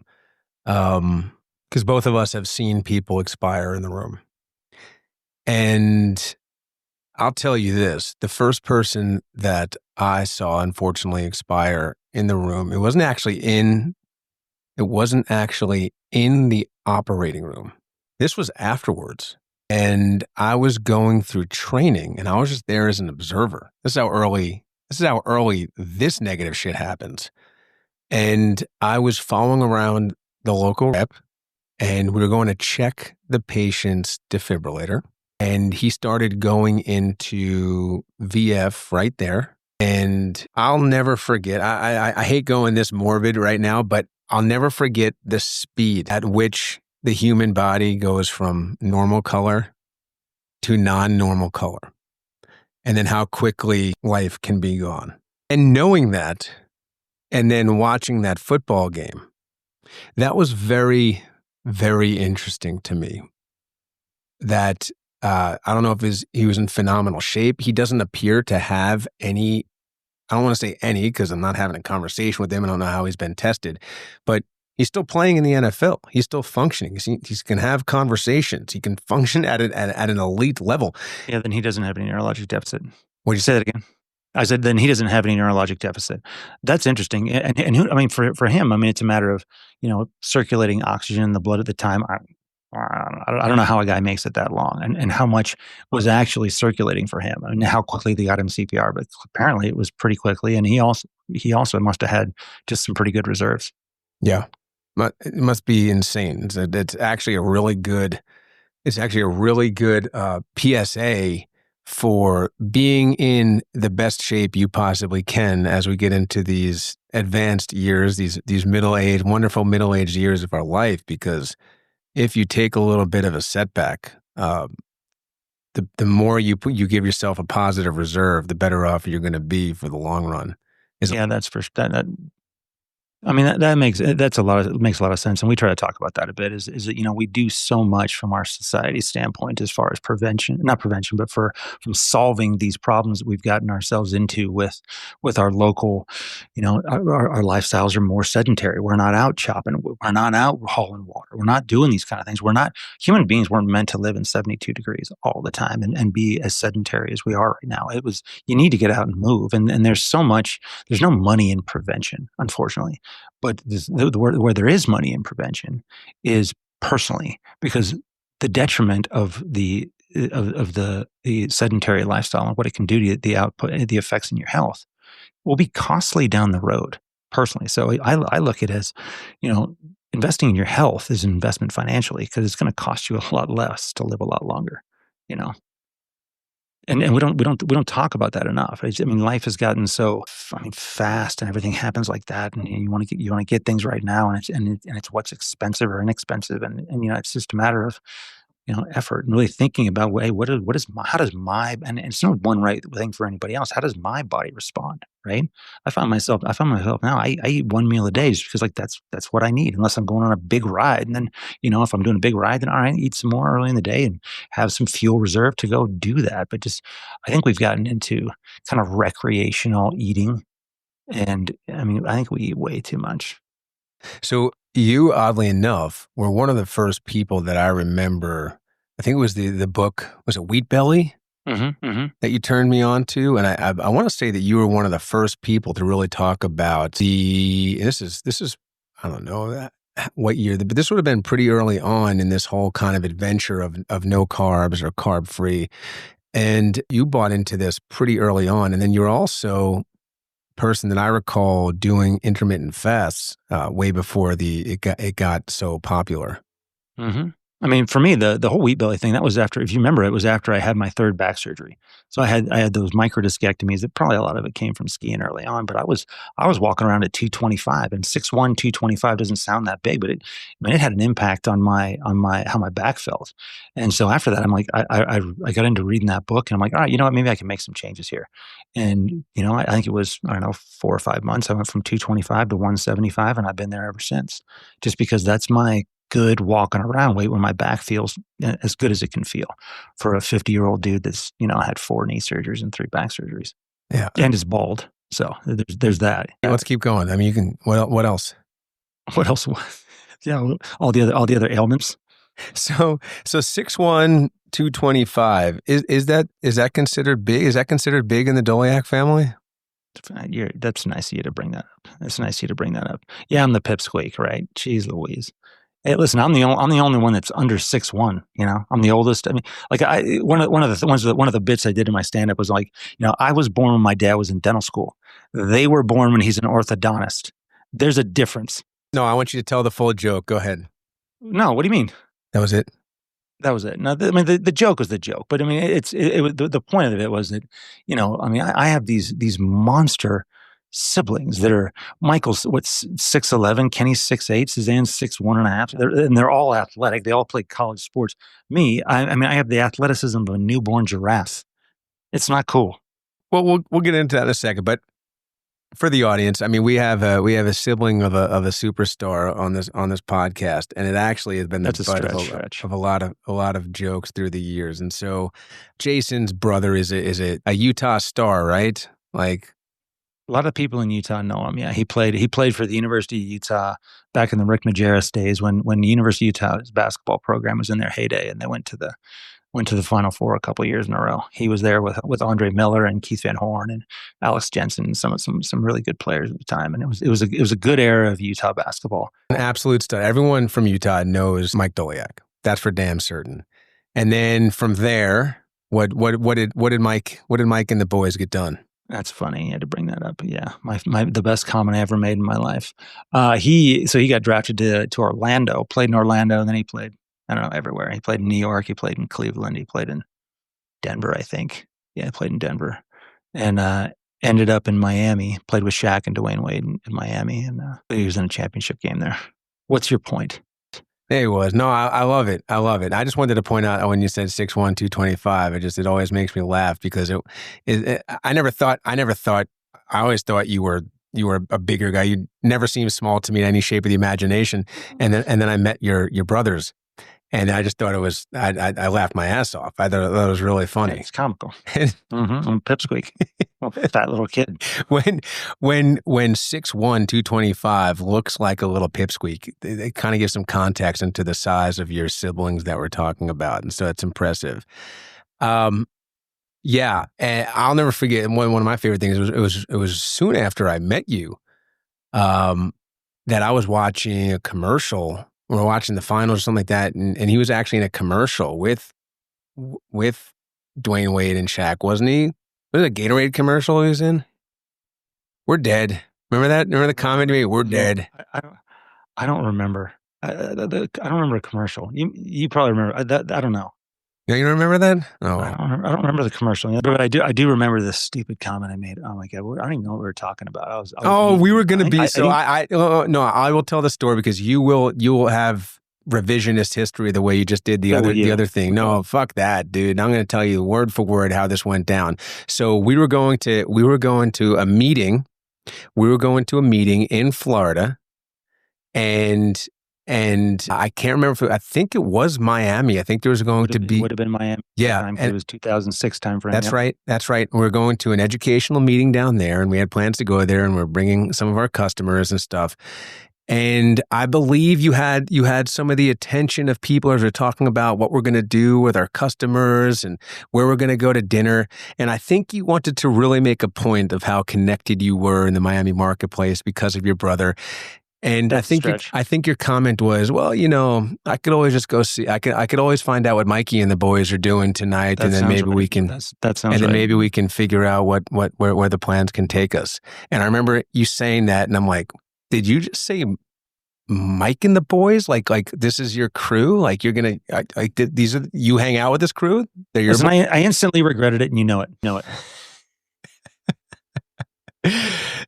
Because both of us have seen people expire in the room. And I'll tell you this, the first person that I saw unfortunately expire in the room, it wasn't actually in It wasn't actually in the operating room. This was afterwards. And I was going through training and I was just there as an observer. This is how early this negative shit happens. And I was following around the local rep and we were going to check the patient's defibrillator. And he started going into VF right there. And I'll never forget, I hate going this morbid right now, but I'll never forget the speed at which the human body goes from normal color to non-normal color. And then how quickly life can be gone. And knowing that, and then watching that football game, that was very, very interesting to me. That I don't know if he was in phenomenal shape. He doesn't appear to have any, I don't want to say any because I'm not having a conversation with him. I don't know how he's been tested, but he's still playing in the NFL. He's still functioning. He can have conversations. He can function at an elite level. Yeah, then he doesn't have any neurologic deficit. What'd you say that again? I said, then he doesn't have any neurologic deficit. That's interesting. And who, I mean, for him, I mean, it's a matter of, circulating oxygen in the blood at the time. I don't know how a guy makes it that long and how much was actually circulating for him. I mean, how quickly they got him CPR, but apparently it was pretty quickly. And he also must have had just some pretty good reserves. Yeah. It must be insane. It's actually a really good PSA for being in the best shape you possibly can as we get into these advanced years, these wonderful middle-aged years of our life. Because if you take a little bit of a setback, the more you give yourself a positive reserve, the better off you're going to be for the long run. That's for that. I mean, that makes a lot of sense, and we try to talk about that a bit. Is that we do so much from our society standpoint as far as not prevention, but from solving these problems that we've gotten ourselves into with our local, our lifestyles are more sedentary. We're not out chopping. We're not out hauling water. We're not doing these kind of things. Human beings weren't meant to live in 72 degrees all the time and be as sedentary as we are right now. You need to get out and move, and there's no money in prevention, unfortunately. But where there is money in prevention is personally, because the detriment of the sedentary lifestyle and what it can do to the output, the effects in your health, will be costly down the road. Personally, so I look at it as, investing in your health is an investment financially because it's going to cost you a lot less to live a lot longer. And we don't talk about that enough. I mean, life has gotten so fast, and everything happens like that. And you want to get things right now, and it's what's expensive or inexpensive, and it's just a matter of effort and really thinking about, hey, and it's not one right thing for anybody else. How does my body respond? Right? I find myself now, I eat one meal a day just because that's what I need, unless I'm going on a big ride. And then, if I'm doing a big ride, then all right, eat some more early in the day and have some fuel reserve to go do that. But I think we've gotten into kind of recreational eating. And I mean, I think we eat way too much. So you, oddly enough, were one of the first people that I remember. I think it was the book, was it Wheat Belly? Mm-hmm. That you turned me on to. And I want to say that you were one of the first people to really talk about this is, I don't know what year, but this would have been pretty early on in this whole kind of adventure of no carbs or carb free. And you bought into this pretty early on. And then you're also person that I recall doing intermittent fasts way before it got so popular. Mm-hmm. I mean, for me, the whole wheat belly thing, that was after, if you remember, it was after I had my third back surgery. So I had those microdiscectomies. That probably a lot of it came from skiing early on, but I was walking around at 225, and 6'1", 225 doesn't sound that big, but it had an impact on how my back felt. And so after that, I'm like, I got into reading that book, and I'm like, all right, you know what, maybe I can make some changes here. And I think it was, I don't know, 4 or 5 months. I went from 225 to 175, and I've been there ever since. Just because that's my good walking around weight when my back feels as good as it can feel for a 50-year-old dude that's had 4 knee surgeries and 3 back surgeries. Yeah, and is bald. So there's that. Let's keep going. I mean, you can. What else? What else? Yeah, all the other ailments. So 6'1", 225. Is that considered big? Is that considered big in the Doleac family? That's nice of you to bring that up. That's nice of you to bring that up. Yeah, I'm the pipsqueak, right? Jeez Louise. Hey, listen, I'm the only one that's under 6'1". I'm the oldest. I mean, like one of the bits I did in my stand up was like, I was born when my dad was in dental school. They were born when he's an orthodontist. There's a difference. No, I want you to tell the full joke. Go ahead. No, what do you mean? That was it. That was it. Now, the joke was the joke, but I mean, the point of it was that, I have these monster siblings that are Michael's 6'11", Kenny's 6'8", Suzanne's 6'1.5", and they're all athletic. They all play college sports. Me, I have the athleticism of a newborn giraffe. It's not cool. Well, we'll get into that in a second, but for the audience, I mean, we have a sibling of a superstar on this podcast, and it actually has been the butt of a lot of jokes through the years. And so, Jason's brother is a Utah star, right? Like a lot of people in Utah know him. Yeah, he played for the University of Utah back in the Rick Majerus days when the University of Utah's basketball program was in their heyday, and they went to the Final Four a couple of years in a row. He was there with Andre Miller and Keith Van Horn and Alex Jensen and some really good players at the time. And it was a good era of Utah basketball. An absolute stud. Everyone from Utah knows Mike Doleac. That's for damn certain. And then from there, what did Mike and the boys get done? That's funny. You had to bring that up. Yeah, the best comment I ever made in my life. He got drafted to Orlando, played in Orlando, and then he played, I don't know, everywhere. He played in New York. He played in Cleveland. He played in Denver, I think. Yeah, he played in Denver. And ended up in Miami. Played with Shaq and Dwayne Wade in Miami. And he was in a championship game there. What's your point? Yeah, he was. No, I love it. I love it. I just wanted to point out when you said 6'1", 225, it always makes me laugh because I always thought you were a bigger guy. You never seemed small to me in any shape of the imagination. And then I met your brothers. And I just thought I laughed my ass off. I thought it was really funny. It's comical. I'm pipsqueak. Fat little kid. When 6'1", 225 looks like a little pipsqueak, it kind of gives some context into the size of your siblings that we're talking about. And so it's impressive. Yeah. And I'll never forget, one of my favorite things it was soon after I met you that I was watching a commercial. We were watching the finals or something like that, and he was actually in a commercial with Dwayne Wade and Shaq, wasn't he? Was it a Gatorade commercial he was in? We're dead. Remember that? Remember the comment you made? We're dead. I don't remember. I don't remember a commercial. You probably remember. I don't know. No, you don't remember that? Oh, I don't remember the commercial, but I do remember this stupid comment I made. Oh my God, I don't even know what we were talking about. We were going to be. I will tell the story because you will have revisionist history the way you just did the other thing. No, fuck that, dude. I'm going to tell you word for word how this went down. So we were going to a meeting. We were going to a meeting in Florida, and I can't remember I think it was Miami. I think there was going to be... Would have been Miami. Yeah. And it was 2006 time frame. That's right. That's right. We were going to an educational meeting down there, and we had plans to go there, and we're bringing some of our customers and stuff. And I believe you had some of the attention of people as we're talking about what we're going to do with our customers and where we're going to go to dinner. And I think you wanted to really make a point of how connected you were in the Miami marketplace because of your brother. And I think your comment was, well, I could always just go see. I could always find out what Mikey and the boys are doing tonight, and then maybe we can. That sounds. And then maybe we can figure out where the plans can take us. And I remember you saying that, and I'm like, did you just say Mike and the boys? Like this is your crew? Like you're gonna these are you hang out with this crew? Listen, I instantly regretted it, and you know it.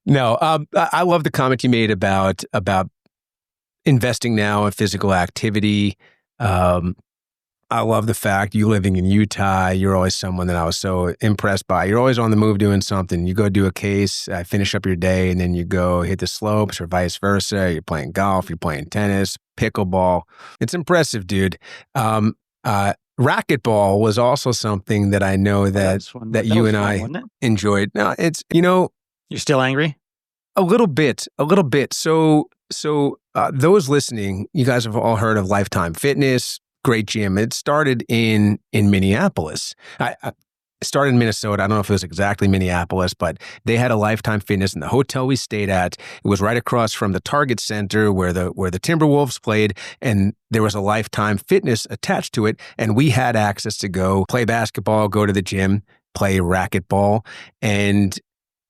No, I love the comment you made about investing now in physical activity. I love the fact you living in Utah, you're always someone that I was so impressed by. You're always on the move doing something. You go do a case, finish up your day, and then you go hit the slopes or vice versa. You're playing golf, you're playing tennis, pickleball. It's impressive, dude. Racquetball was also something that I know that you and I enjoyed. No, it's, You're still angry? A little bit. So those listening, you guys have all heard of Lifetime Fitness, great gym. It started in Minneapolis. started in Minnesota. I don't know if it was exactly Minneapolis, but they had a Lifetime Fitness in the hotel we stayed at. It was right across from the Target Center where the Timberwolves played, and there was a Lifetime Fitness attached to it, and we had access to go play basketball, go to the gym, play racquetball, and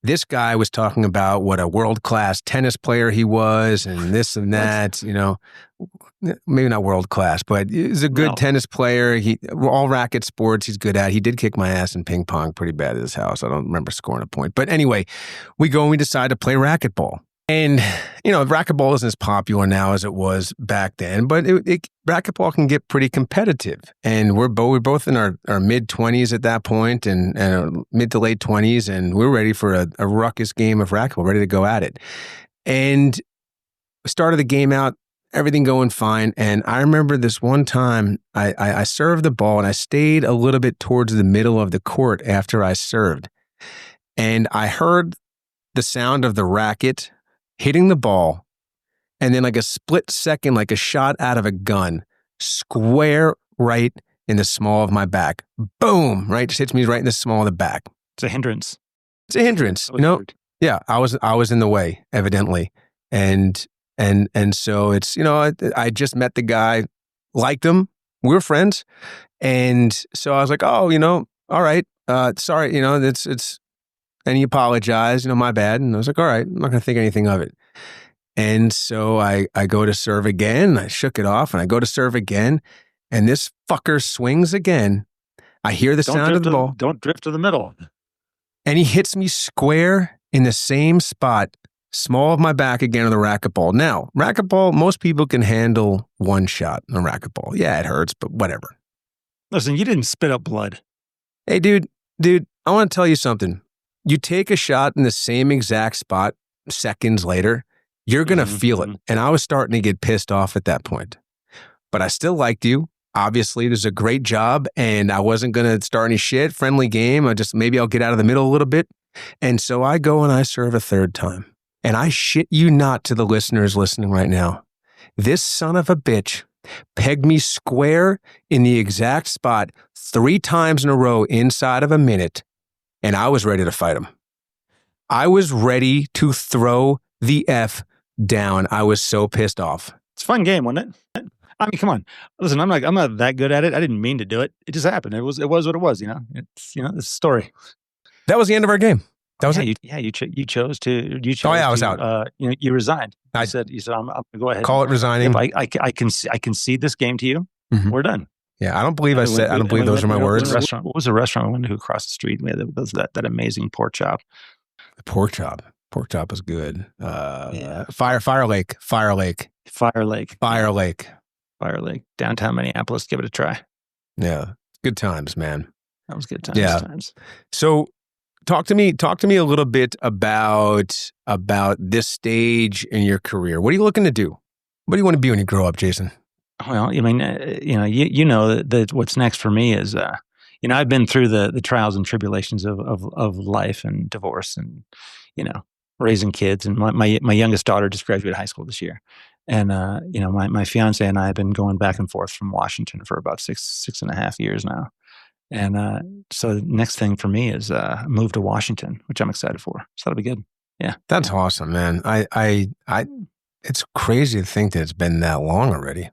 this guy was talking about what a world-class tennis player he was and this and that, maybe not world-class, but he's a good tennis player. All racket sports he's good at. He did kick my ass in ping pong pretty bad at his house. I don't remember scoring a point. But anyway, we go and we decide to play racquetball. And, racquetball isn't as popular now as it was back then, but racquetball can get pretty competitive. And we're both in our mid-20s at that point and mid to late 20s, and we're ready for a ruckus game of racquetball, ready to go at it. And we started the game out, everything going fine. And I remember this one time I served the ball and I stayed a little bit towards the middle of the court after I served. And I heard the sound of the racket hitting the ball, and then like a split second, like a shot out of a gun, square right in the small of my back. Boom, right? Just hits me right in the small of the back. It's a hindrance. It's a hindrance, Yeah, I was in the way, evidently. And so it's, I just met the guy, liked him, we were friends. And so I was like, oh, all right, sorry, it's, and he apologized, my bad. And I was like, all right, I'm not going to think anything of it. And so I go to serve again. I shook it off and I go to serve again. And this fucker swings again. I hear the sound of the ball. Don't drift to the middle. And he hits me square in the same spot, small of my back again on the racquetball. Now, racquetball, most people can handle one shot on racquetball. Yeah, it hurts, but whatever. Listen, you didn't spit up blood. Hey, dude, I want to tell you something. You take a shot in the same exact spot seconds later, you're going to feel it. And I was starting to get pissed off at that point. But I still liked you. Obviously, it was a great job and I wasn't going to start any shit. Friendly game. Maybe I'll get out of the middle a little bit. And so I go and I serve a third time. And I shit you not, to the listeners listening right now, this son of a bitch pegged me square in the exact spot 3 times in a row inside of a minute. And I was ready to fight him. I was ready to throw the F down. I was so pissed off. It's a fun game, wasn't it? I mean, come on. Listen, I'm not that good at it. I didn't mean to do it. It just happened. It was what it was, It's, it's a story. That was the end of our game. That was it. You chose to. Oh yeah, I was out. You resigned. You said I'm going to go ahead. Call it resigning. I can see this game to you. Mm-hmm. We're done. Yeah, I don't believe I don't believe those are my words. What was the restaurant we went to across the street? We had that amazing pork chop. The pork chop. Pork chop is good. Fire Lake. Downtown Minneapolis. Give it a try. Yeah, good times, man. That was good times. Yeah. So, talk to me a little bit about this stage in your career. What are you looking to do? What do you want to be when you grow up, Jason? Well, I mean, that what's next for me is, I've been through the trials and tribulations of life and divorce and, raising kids. And my youngest daughter just graduated high school this year. And, my fiance and I have been going back and forth from Washington for about six and a half years now. And so the next thing for me is move to Washington, which I'm excited for. So that'll be good. Yeah. That's awesome, man. It's crazy to think that it's been that long already.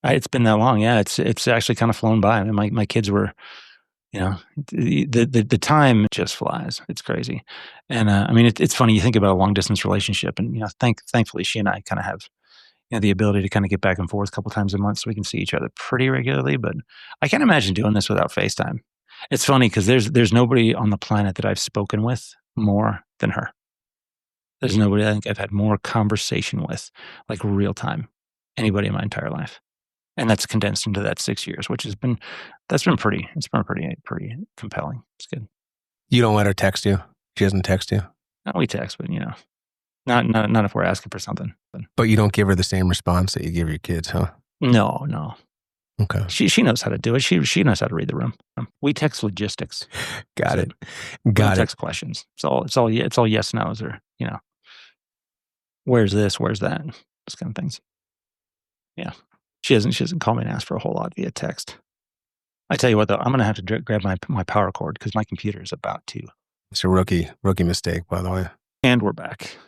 It's been that long. Yeah. It's actually kind of flown by. I mean, my kids were, the time just flies. It's crazy. And I mean, it's funny. You think about a long distance relationship and, thankfully she and I kind of have, the ability to kind of get back and forth a couple times a month so we can see each other pretty regularly. But I can't imagine doing this without FaceTime. It's funny because there's nobody on the planet that I've spoken with more than her. There's nobody I think I've had more conversation with, like real time, anybody in my entire life. And that's condensed into that 6 years, which it's been pretty compelling. It's good. You don't let her text you? She doesn't text you? No, we text, but not if we're asking for something. But you don't give her the same response that you give your kids, huh? No. Okay. She knows how to do it. She knows how to read the room. We text logistics. Got it. Text questions. It's all yes no's or where's this, where's that, those kind of things. Yeah. She doesn't call me and ask for a whole lot via text. I tell you what, though, I'm going to have to grab my power cord because my computer is about to. It's a rookie mistake, by the way. And we're back.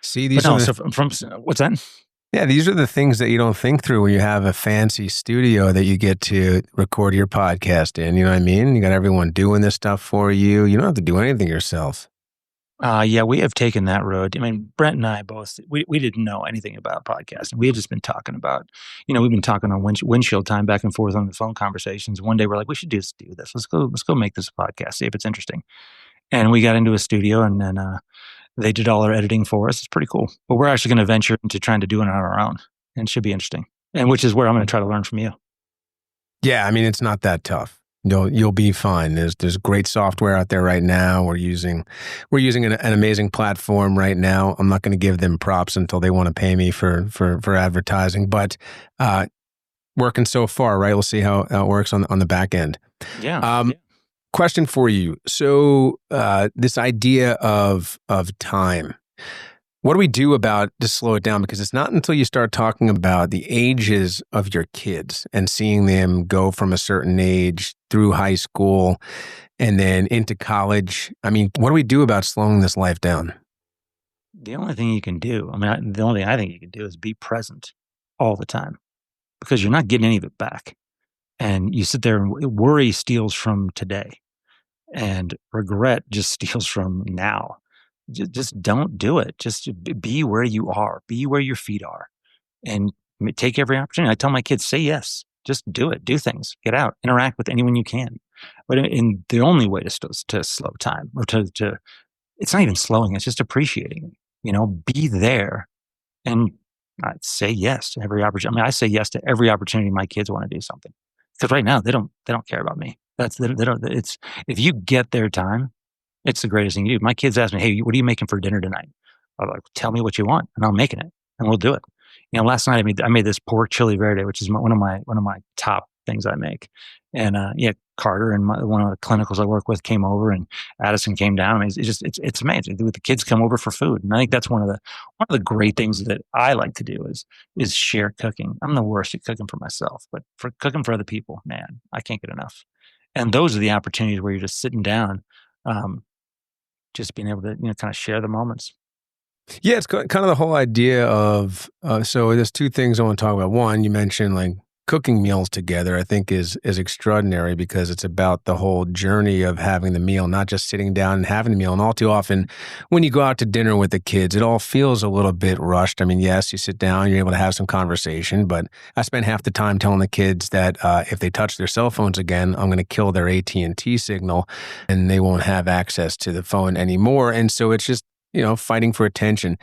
See, But these no, are so from what's that? yeah, these are the things that you don't think through when you have a fancy studio that you get to record your podcast in. You know what I mean? You got everyone doing this stuff for you. You don't have to do anything yourself. Yeah, we have taken that road. I mean, Brent and I both, we didn't know anything about podcasting. We had just been talking about, we've been talking on windshield time back and forth on the phone conversations. One day we're like, we should just do this. Let's go make this a podcast, see if it's interesting. And we got into a studio and then they did all our editing for us. It's pretty cool. But we're actually going to venture into trying to do it on our own. And it should be interesting. And which is where I'm going to try to learn from you. Yeah, I mean, it's not that tough. You'll be fine. There's great software out there right now. We're using an amazing platform right now. I'm not going to give them props until they want to pay me for advertising, but working so far, right? We'll see how it works on the back end. Yeah. Question for you. So this idea of time. What do we do about to slow it down? Because it's not until you start talking about the ages of your kids and seeing them go from a certain age through high school and then into college. I mean, what do we do about slowing this life down? The only thing you can do, the only thing I think you can do is be present all the time because you're not getting any of it back. And you sit there and worry steals from today and regret just steals from now. Just don't do it. Just be where you are, be where your feet are, and take every opportunity. I tell my kids, say yes, just do it, do things, get out, interact with anyone you can. But in the only way to slow time or to it's not even slowing, it's just appreciating it. Be there and say yes to every opportunity. I say yes to every opportunity my kids want to do something because right now they don't care about me. They don't. It's if you get their time. It's the greatest thing you do. My kids ask me, hey, what are you making for dinner tonight? I'm like, tell me what you want and I'm making it and we'll do it. Last night I made this pork chili verde, which is one of my top things I make. And Carter and one of the clinicals I work with came over and Addison came down. It's amazing. The kids come over for food. And I think that's one of the great things that I like to do is share cooking. I'm the worst at cooking for myself, but for cooking for other people, man, I can't get enough. And those are the opportunities where you're just sitting down, just being able to kind of share the moments. Yeah, it's kind of the whole idea of so there's two things I want to talk about. One, you mentioned like cooking meals together. I think is extraordinary because it's about the whole journey of having the meal, not just sitting down and having the meal. And all too often, when you go out to dinner with the kids, it all feels a little bit rushed. I mean, yes, you sit down, you're able to have some conversation, but I spend half the time telling the kids that if they touch their cell phones again, I'm going to kill their AT&T signal, and they won't have access to the phone anymore. And so it's just fighting for attention.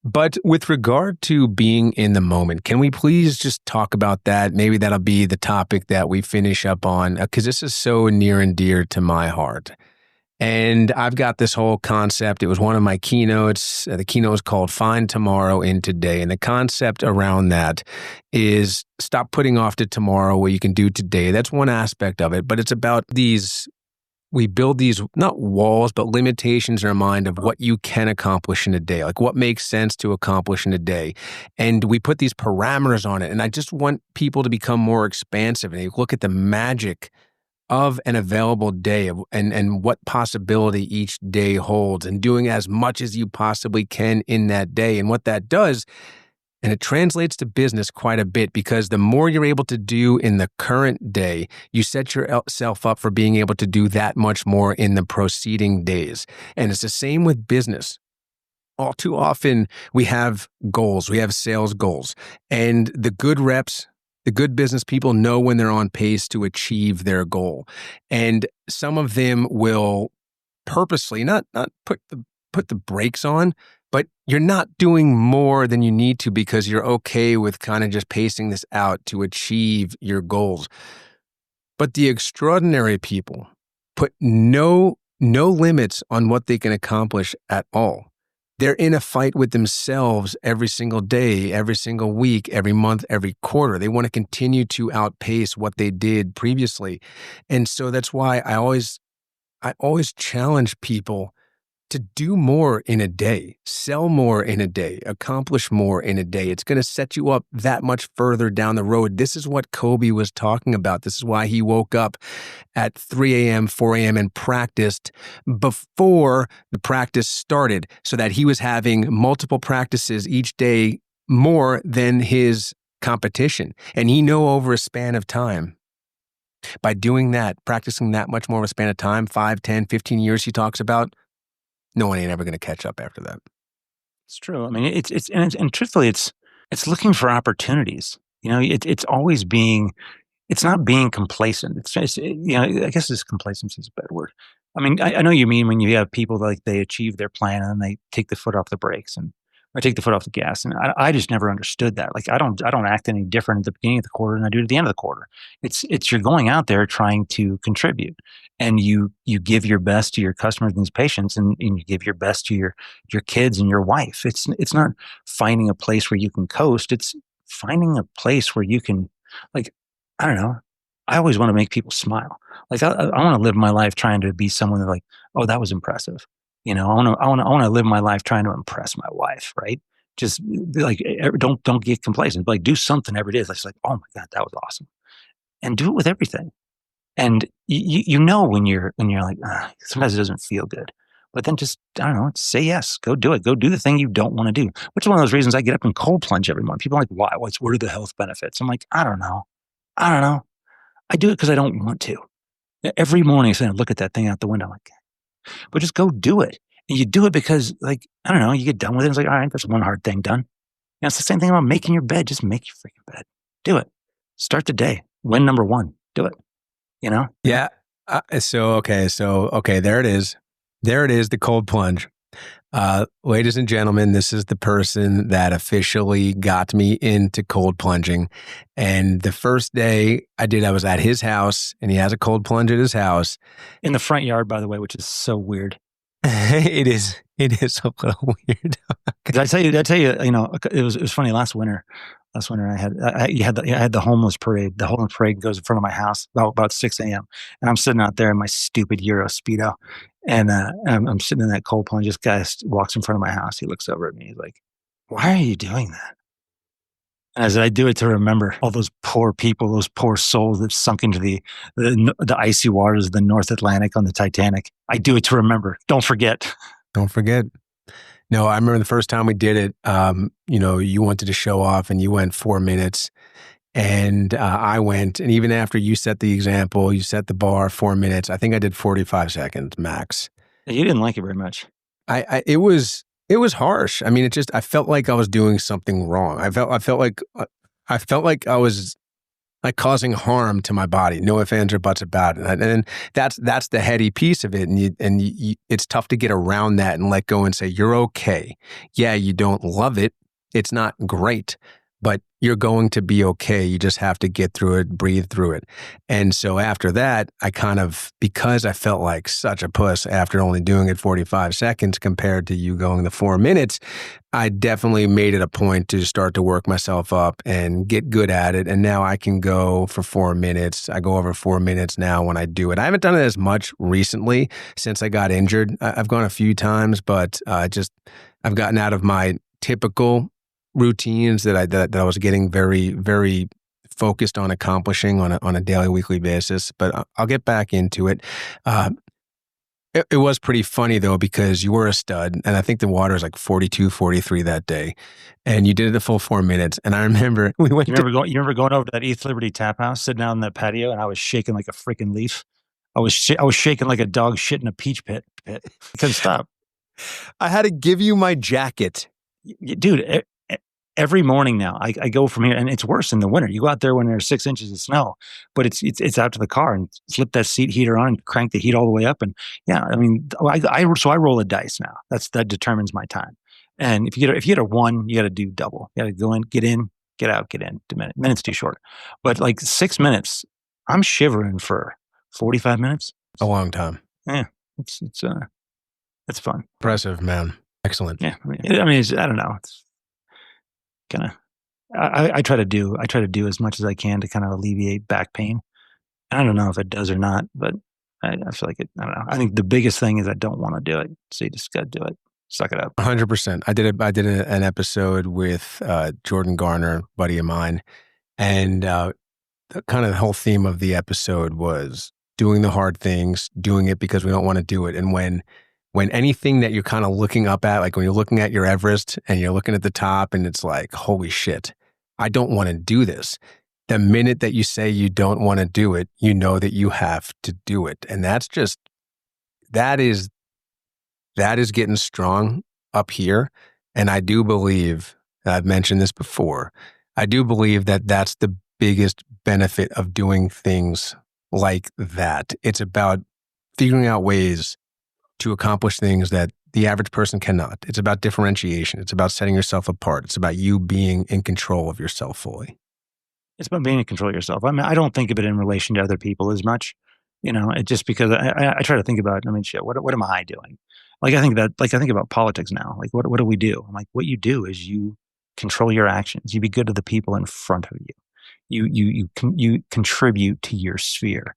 But with regard to being in the moment, can we please just talk about that? Maybe that'll be the topic that we finish up on, because this is so near and dear to my heart. And I've got this whole concept. It was one of my keynotes. The keynote is called Find Tomorrow in Today. And the concept around that is stop putting off to tomorrow what you can do today. That's one aspect of it. But it's about we build these, not walls, but limitations in our mind of what you can accomplish in a day, like what makes sense to accomplish in a day. And we put these parameters on it. And I just want people to become more expansive and they look at the magic of an available day and what possibility each day holds and doing as much as you possibly can in that day. And what that does, and it translates to business quite a bit, because the more you're able to do in the current day, you set yourself up for being able to do that much more in the preceding days. And it's the same with business. All too often, we have goals. We have sales goals. And the good reps, the good business people know when they're on pace to achieve their goal. And some of them will purposely not put the brakes on, but you're not doing more than you need to because you're okay with kind of just pacing this out to achieve your goals. But the extraordinary people put no limits on what they can accomplish at all. They're in a fight with themselves every single day, every single week, every month, every quarter. They want to continue to outpace what they did previously. And so that's why I always challenge people to do more in a day, sell more in a day, accomplish more in a day. It's going to set you up that much further down the road. This is what Kobe was talking about. This is why he woke up at 3 a.m., 4 a.m. and practiced before the practice started, so that he was having multiple practices each day more than his competition. And he knew over a span of time, by doing that, practicing that much more of a span of time, 5, 10, 15 years he talks about, no one ain't ever going to catch up after that. It's true. I mean, and truthfully, it's looking for opportunities. It's always it's not being complacent. It's just, I guess this complacency is a bad word. I mean, I know you mean when you have people like they achieve their plan and they take the foot off the brakes or take the foot off the gas. And I just never understood that. Like, I don't act any different at the beginning of the quarter than I do at the end of the quarter. It's you're going out there trying to contribute, and you give your best to your customers and these patients, and you give your best to your kids and your wife. It's not finding a place where you can coast. It's finding a place where you can, like, I don't know. I always want to make people smile. Like, I want to live my life trying to be someone that, like, oh, that was impressive. I want to live my life trying to impress my wife, right? Just like, don't get complacent. Like, do something every day. It's like, oh my God, that was awesome, and do it with everything. And you know when you're like, sometimes it doesn't feel good, but then just, I don't know, say yes, go do it, go do the thing you don't want to do. Which is one of those reasons I get up and cold plunge every morning. People are like, why? What are the health benefits? I'm like, I don't know. I do it because I don't want to. Every morning, I look at that thing out the window, like, but just go do it. And you do it because, like, I don't know, you get done with it. It's like, all right, that's one hard thing done. It's the same thing about making your bed. Just make your freaking bed. Do it. Start the day. Win number one. Do it. Yeah. Okay, there it is. There it is, the cold plunge. Ladies and gentlemen, this is the person that officially got me into cold plunging. And the first day I was at his house, and he has a cold plunge at his house. In the front yard, by the way, which is so weird. It is a little weird. Did I tell you, it was funny last winter. I had the homeless parade. The homeless parade goes in front of my house about 6 a.m. And I'm sitting out there in my stupid Euro Speedo. And I'm sitting in that cold plunge. This guy walks in front of my house. He looks over at me. He's like, why are you doing that? And I said, I do it to remember all those poor people, those poor souls that sunk into the icy waters of the North Atlantic on the Titanic. I do it to remember. Don't forget. Don't forget. No, I remember the first time we did it, you wanted to show off and you went 4 minutes, and I went, and even after you set the example, you set the bar 4 minutes, I think I did 45 seconds max. You didn't like it very much. It was harsh. I mean, I felt like I was doing something wrong. I felt like I was like causing harm to my body. No ifs, ands, or buts about it. And that's the heady piece of it. And it's tough to get around that and let go and say, you're okay. Yeah, you don't love it. It's not great, but you're going to be okay. You just have to get through it, breathe through it. And so after that, because I felt like such a puss after only doing it 45 seconds compared to you going the 4 minutes, I definitely made it a point to start to work myself up and get good at it. And now I can go for 4 minutes. I go over 4 minutes now when I do it. I haven't done it as much recently since I got injured. I've gone a few times, but I've gotten out of my typical routines that I was getting very, very focused on accomplishing on a daily, weekly basis. But I'll get back into it. It was pretty funny though, because you were a stud, and I think the water was like 42, 43 that day, and you did it the full 4 minutes. And I remember we went. You remember going over to that East Liberty Tap House, sitting out on that patio, and I was shaking like a freaking leaf. I was shaking like a dog shit in a peach pit. I couldn't stop. I had to give you my jacket, dude. Every morning now, I go from here, and it's worse in the winter. You go out there when there's 6 inches of snow, but it's out to the car and flip that seat heater on and crank the heat all the way up. And yeah, I mean, I roll a dice now. That determines my time. And if you get a 1, you got to do double. You got to go in, get out, get in. Minutes too short, but like 6 minutes, I'm shivering for 45 minutes. A long time. Yeah, it's fun. Impressive, man. Excellent. Yeah, I mean, I don't know. It's kind of, I try to do as much as I can to kind of alleviate back pain. I don't know if it does or not, but I feel like I don't know. I think the biggest thing is I don't want to do it. So you just got to do it. Suck it up. 100%. I did an episode with Jordan Garner, buddy of mine, and kind of the whole theme of the episode was doing the hard things, doing it because we don't want to do it. And when anything that you're kind of looking up at, like when you're looking at your Everest and you're looking at the top and it's like, holy shit, I don't want to do this. The minute that you say you don't want to do it, you know that you have to do it. And that is getting strong up here. And I do believe, I've mentioned this before, I do believe that that's the biggest benefit of doing things like that. It's about figuring out ways to accomplish things that the average person cannot. It's about differentiation. It's about setting yourself apart. It's about you being in control of yourself fully. It's about being in control of yourself. I mean, I don't think of it in relation to other people as much, it just because I try to think about, shit, what am I doing? Like I think about politics now. Like what do we do? I'm like, what you do is you control your actions. You be good to the people in front of you. You contribute to your sphere.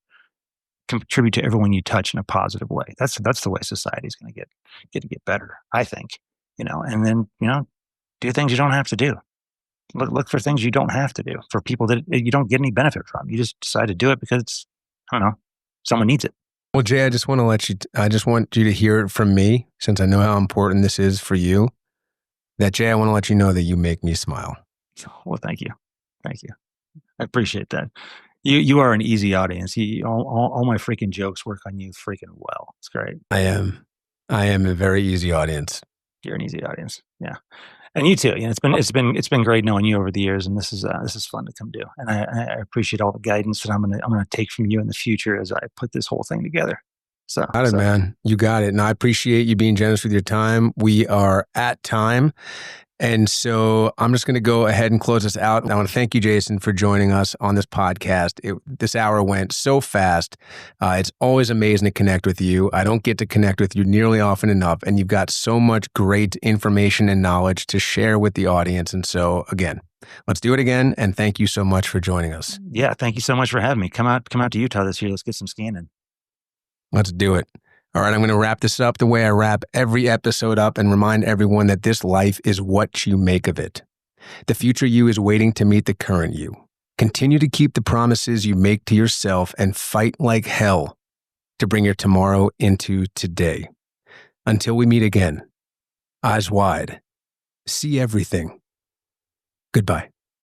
Contribute to everyone you touch in a positive way. That's the way society is going to get better, I think. And then do things you don't have to do. Look for things you don't have to do, for people that you don't get any benefit from. You just decide to do it because someone needs it. Well, Jay, I just want you to hear it from me, since I know how important this is for you. That, Jay, I want to let you know that you make me smile. Well, thank you. I appreciate that. You are an easy audience. All my freaking jokes work on you freaking well. It's great. I am a very easy audience. You're an easy audience. Yeah. And you too. It's been great knowing you over the years, and this is fun to come do. And I appreciate all the guidance that I'm gonna take from you in the future as I put this whole thing together. Got it, man. You got it. And I appreciate you being generous with your time. We are at time. And so I'm just going to go ahead and close this out. I want to thank you, Jason, for joining us on this podcast. This hour went so fast. It's always amazing to connect with you. I don't get to connect with you nearly often enough. And you've got so much great information and knowledge to share with the audience. And so again, let's do it again. And thank you so much for joining us. Yeah. Thank you so much for having me. Come out to Utah this year. Let's get some scanning. Let's do it. All right, I'm going to wrap this up the way I wrap every episode up and remind everyone that this life is what you make of it. The future you is waiting to meet the current you. Continue to keep the promises you make to yourself and fight like hell to bring your tomorrow into today. Until we meet again, eyes wide, see everything. Goodbye.